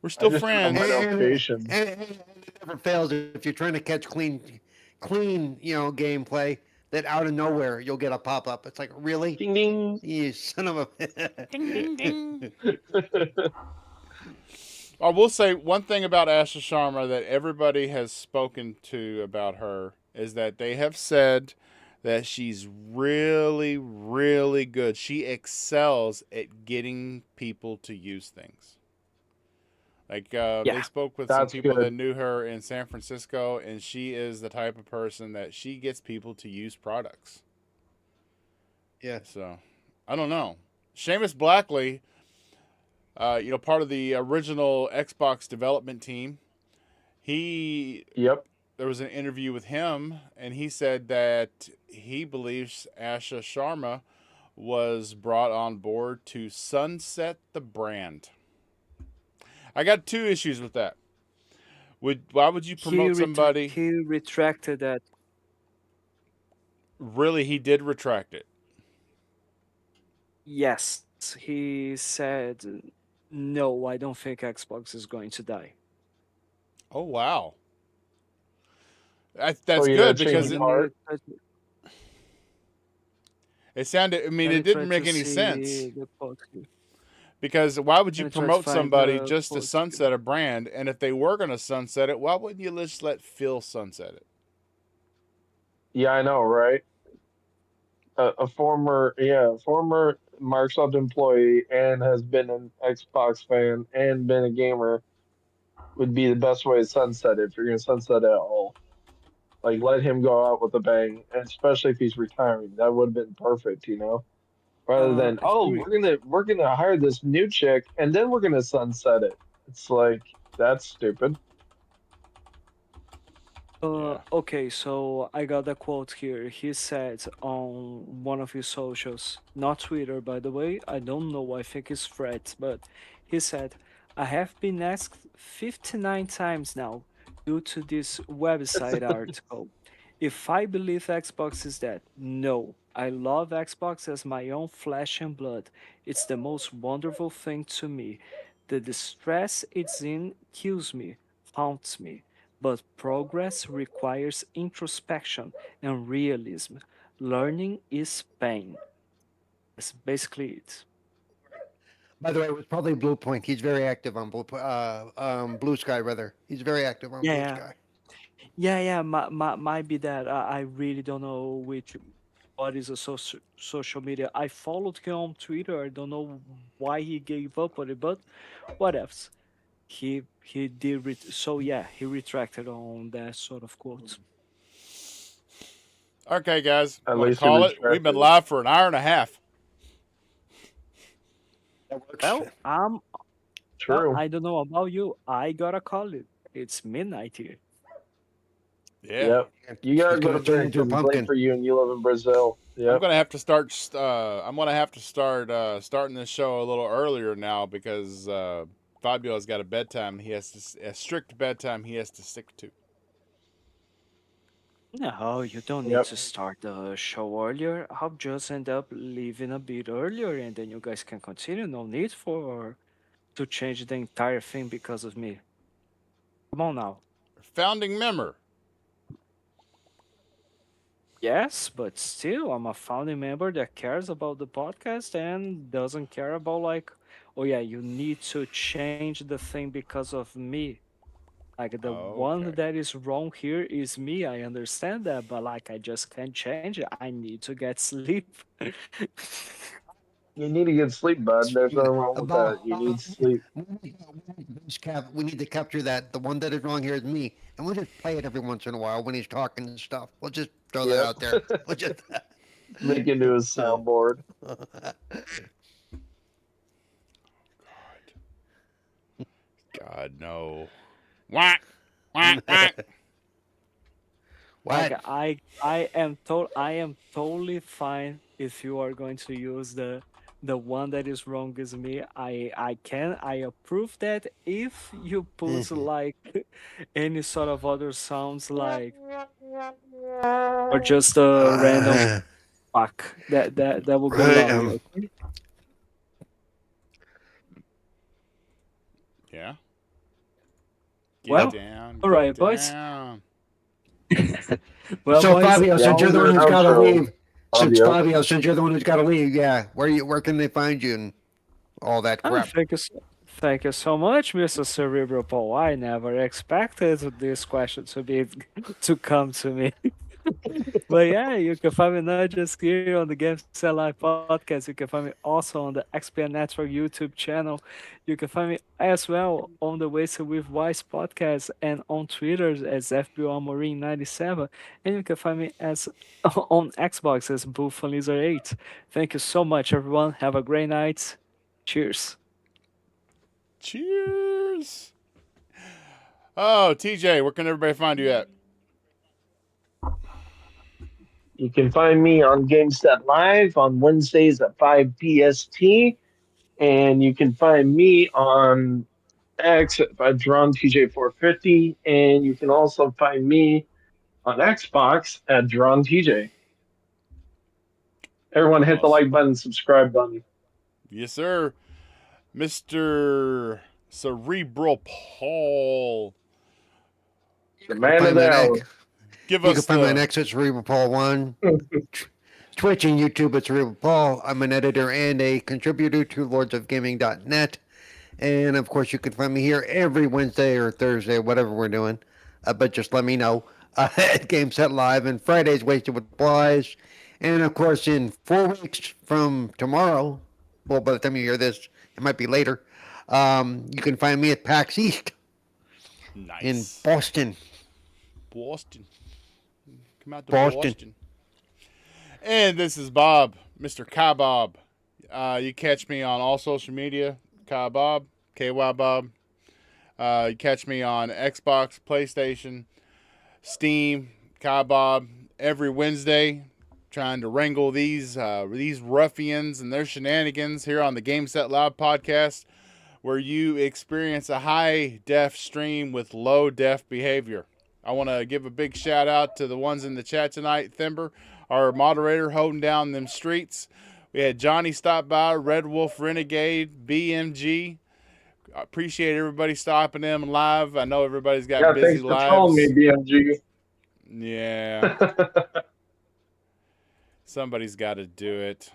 A: I
D: still
A: just turn on
D: friends.
A: my
C: And,
A: notifications.
C: and it never fails if you're trying to catch clean, gameplay. That out of nowhere you'll get a pop up. It's like, really,
A: Ding ding.
C: you son of a.
D: Ding ding ding. I will say one thing about Asha Sharma that everybody has spoken to about her is that they have said that she's really, really good. She excels at getting people to use things. Like they
B: Yeah,
D: spoke with some
A: That's
D: people that
A: good.
D: knew her in San Francisco, and she is the type of person that she gets people to use products.
C: Yeah.
D: So, I don't know. Seamus Blackley, part of the original Xbox development team,
A: Yep.
D: there was an interview with him, and he said that he believes Asha Sharma was brought on board to sunset the brand. I got two issues with that. Why would you promote somebody?
B: he retracted that.
D: Really, he did retract it.
B: Yes, he said, "No, I don't think Xbox is going to die."
D: Oh wow, that's
A: So you
D: good
A: gotta change
D: because
A: his
B: Even
A: heart.
D: it sounded. I mean,
B: let me
D: it didn't
B: try
D: make
B: to
D: any sense.
B: see the quote here.
D: Because why would you
B: Let me try to
D: promote
B: find
D: somebody
B: the
D: just to
B: quote here.
D: sunset a brand? And if they were going to sunset it, why wouldn't you just let Phil sunset it?
A: Yeah, I know, right? A former Microsoft employee and has been an Xbox fan and been a gamer would be the best way to sunset it if you're gonna sunset it at all. Like let him go out with a bang, and especially if he's retiring. That would have been perfect. Rather than, oh,
B: He
A: we're gonna hire this new chick and then we're gonna sunset it. It's like that's stupid.
D: Yeah.
B: Okay, so I got a quote here. He said on one of his socials, not Twitter, by the way. I don't know. I think it's Threads, but he said, "I have been asked 59 times now due to this website article if I believe Xbox is dead. No, I love Xbox as my own flesh and blood. It's the most wonderful thing to me. The distress it's in kills me, haunts me. But progress requires introspection and realism. Learning is pain." That's basically it.
C: By the way, it was probably Blue Point. He's very active on Blue Sky rather. He's very active on Blue
B: Yeah,
C: Sky.
B: Yeah, might be that. I really don't know what is a social media. I followed him on Twitter. I don't know why he gave up on it, but what else? He did. So yeah, he retracted on that sort of quote.
D: Okay, guys, I'm
A: At
D: gonna
A: least he
D: call it. We've been
A: retracted.
D: live for an hour and a half.
C: That works.
B: Well,
A: True.
B: I don't know about you. I gotta call it. It's midnight here.
D: Yeah,
A: Yep. You
C: She's
A: gotta go
C: gonna
A: to
C: turn
A: bed
C: into a
A: because it's late
C: pumpkin.
A: for you and you live in Brazil.
D: I'm
A: Yep.
D: gonna have to start. I'm gonna have to start starting this show a little earlier now because Fabio's got a bedtime. He has a strict bedtime he has to stick to.
B: No, you don't need
A: Yep.
B: to start the show earlier. I'll just end up leaving a bit earlier, and then you guys can continue. No need for to change the entire thing because of me. Come on now.
D: Founding member.
B: Yes, but still, I'm a founding member that cares about the podcast and doesn't care about like, oh yeah, you need to change the thing because of me. Like the one
D: Okay.
B: that is wrong here is me. I understand that, but like I just can't change it. I need to get sleep.
A: You need to get sleep, bud. There's nothing wrong with that.
C: About
A: You need sleep.
C: we need to capture that. The one that is wrong here is me, and we'll just play it every once in a while when he's talking and stuff. We'll just throw that
A: Yep.
C: out there. We'll just.
A: Make it into a soundboard.
D: God no. Whack. Whack. Whack.
C: What?
B: Like I am totally fine if you are going to use the one that is wrong is me. I approve that if you put like any sort of other sounds like or just a random fuck that will go
C: Right,
B: lovely. Okay?
D: Yeah. Get
B: Well,
D: down.
B: all
D: Get
B: right, boys.
D: down.
B: Well,
C: so
B: boys,
C: Fabio, since you're the one who's got to
A: Outro,
C: leave, since
A: Fabio.
C: Fabio, since you're the one who's got to leave, yeah, where can they find you and all that crap?
B: Thank you so much, Mr. Cerebral Paul. I never expected this question to come to me. But yeah, you can find me not just here on the Game Set Live podcast. You can find me also on the XPN Network YouTube channel. You can find me as well on the Wasted with Wise podcast and on Twitter as FBO Marine 97. And you can find me as on Xbox as Buffalizer8. Thank you so much, everyone. Have a great night. Cheers.
D: Cheers. Oh, TJ, where can everybody find you at?
A: You can find me on GameSet Live on Wednesdays at 5 PST. And you can find me on X at DrawnTJ450. And you can also find me on Xbox at DrawnTJ. Everyone hit the
D: Awesome.
A: like button, subscribe button.
D: Yes, sir. Mr. Cerebral Paul.
A: The man of the hour.
D: Give
C: You
D: us
C: can find my
D: the
C: next at Cerebral Paul 1. Twitch and YouTube at Cerebral Paul. I'm an editor and a contributor to lordsofgaming.net. And of course, you can find me here every Wednesday or Thursday, whatever we're doing. But just let me know at Game Set Live and Fridays Wasted with Wise. And of course, in 4 weeks from tomorrow, well, by the time you hear this, it might be later. You can find me at PAX East in
D: nice
C: Boston.
D: Boston. Come out to
C: Boston.
D: Boston. And this is Bob, Mr. Kai Bob. You catch me on all social media, Kai Bob, KY Bob. You catch me on Xbox, PlayStation, Steam, Kai Bob every Wednesday, trying to wrangle these ruffians and their shenanigans here on the Game Set Live podcast, where you experience a high def stream with low def behavior. I want to give a big shout out to the ones in the chat tonight. Thimber, our moderator, holding down them streets. We had Johnny stop by, Red Wolf Renegade, BMG. I appreciate everybody stopping in live. I know everybody's got
A: Yeah,
D: busy
A: thanks for
D: lives.
A: calling me, BMG.
D: Yeah, somebody's got to do it.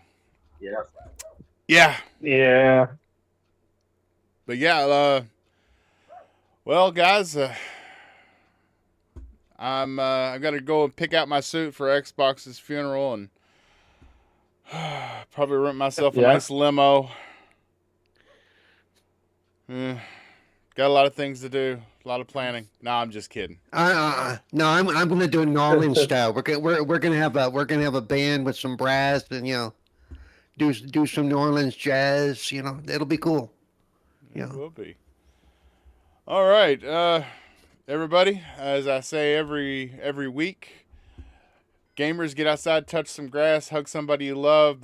A: Yeah.
D: Yeah,
A: Yeah.
D: but yeah. Well, guys, I got to go and pick out my suit for Xbox's funeral and probably rent myself a
A: Yeah.
D: nice limo. Got a lot of things to do, a lot of planning. No, I'm just kidding.
C: No, I'm going to do it New Orleans style. We're gonna have a band with some brass and do some New Orleans jazz. It'll be cool.
D: It will be. All right, everybody. As I say every week, gamers, get outside, touch some grass, hug somebody you love.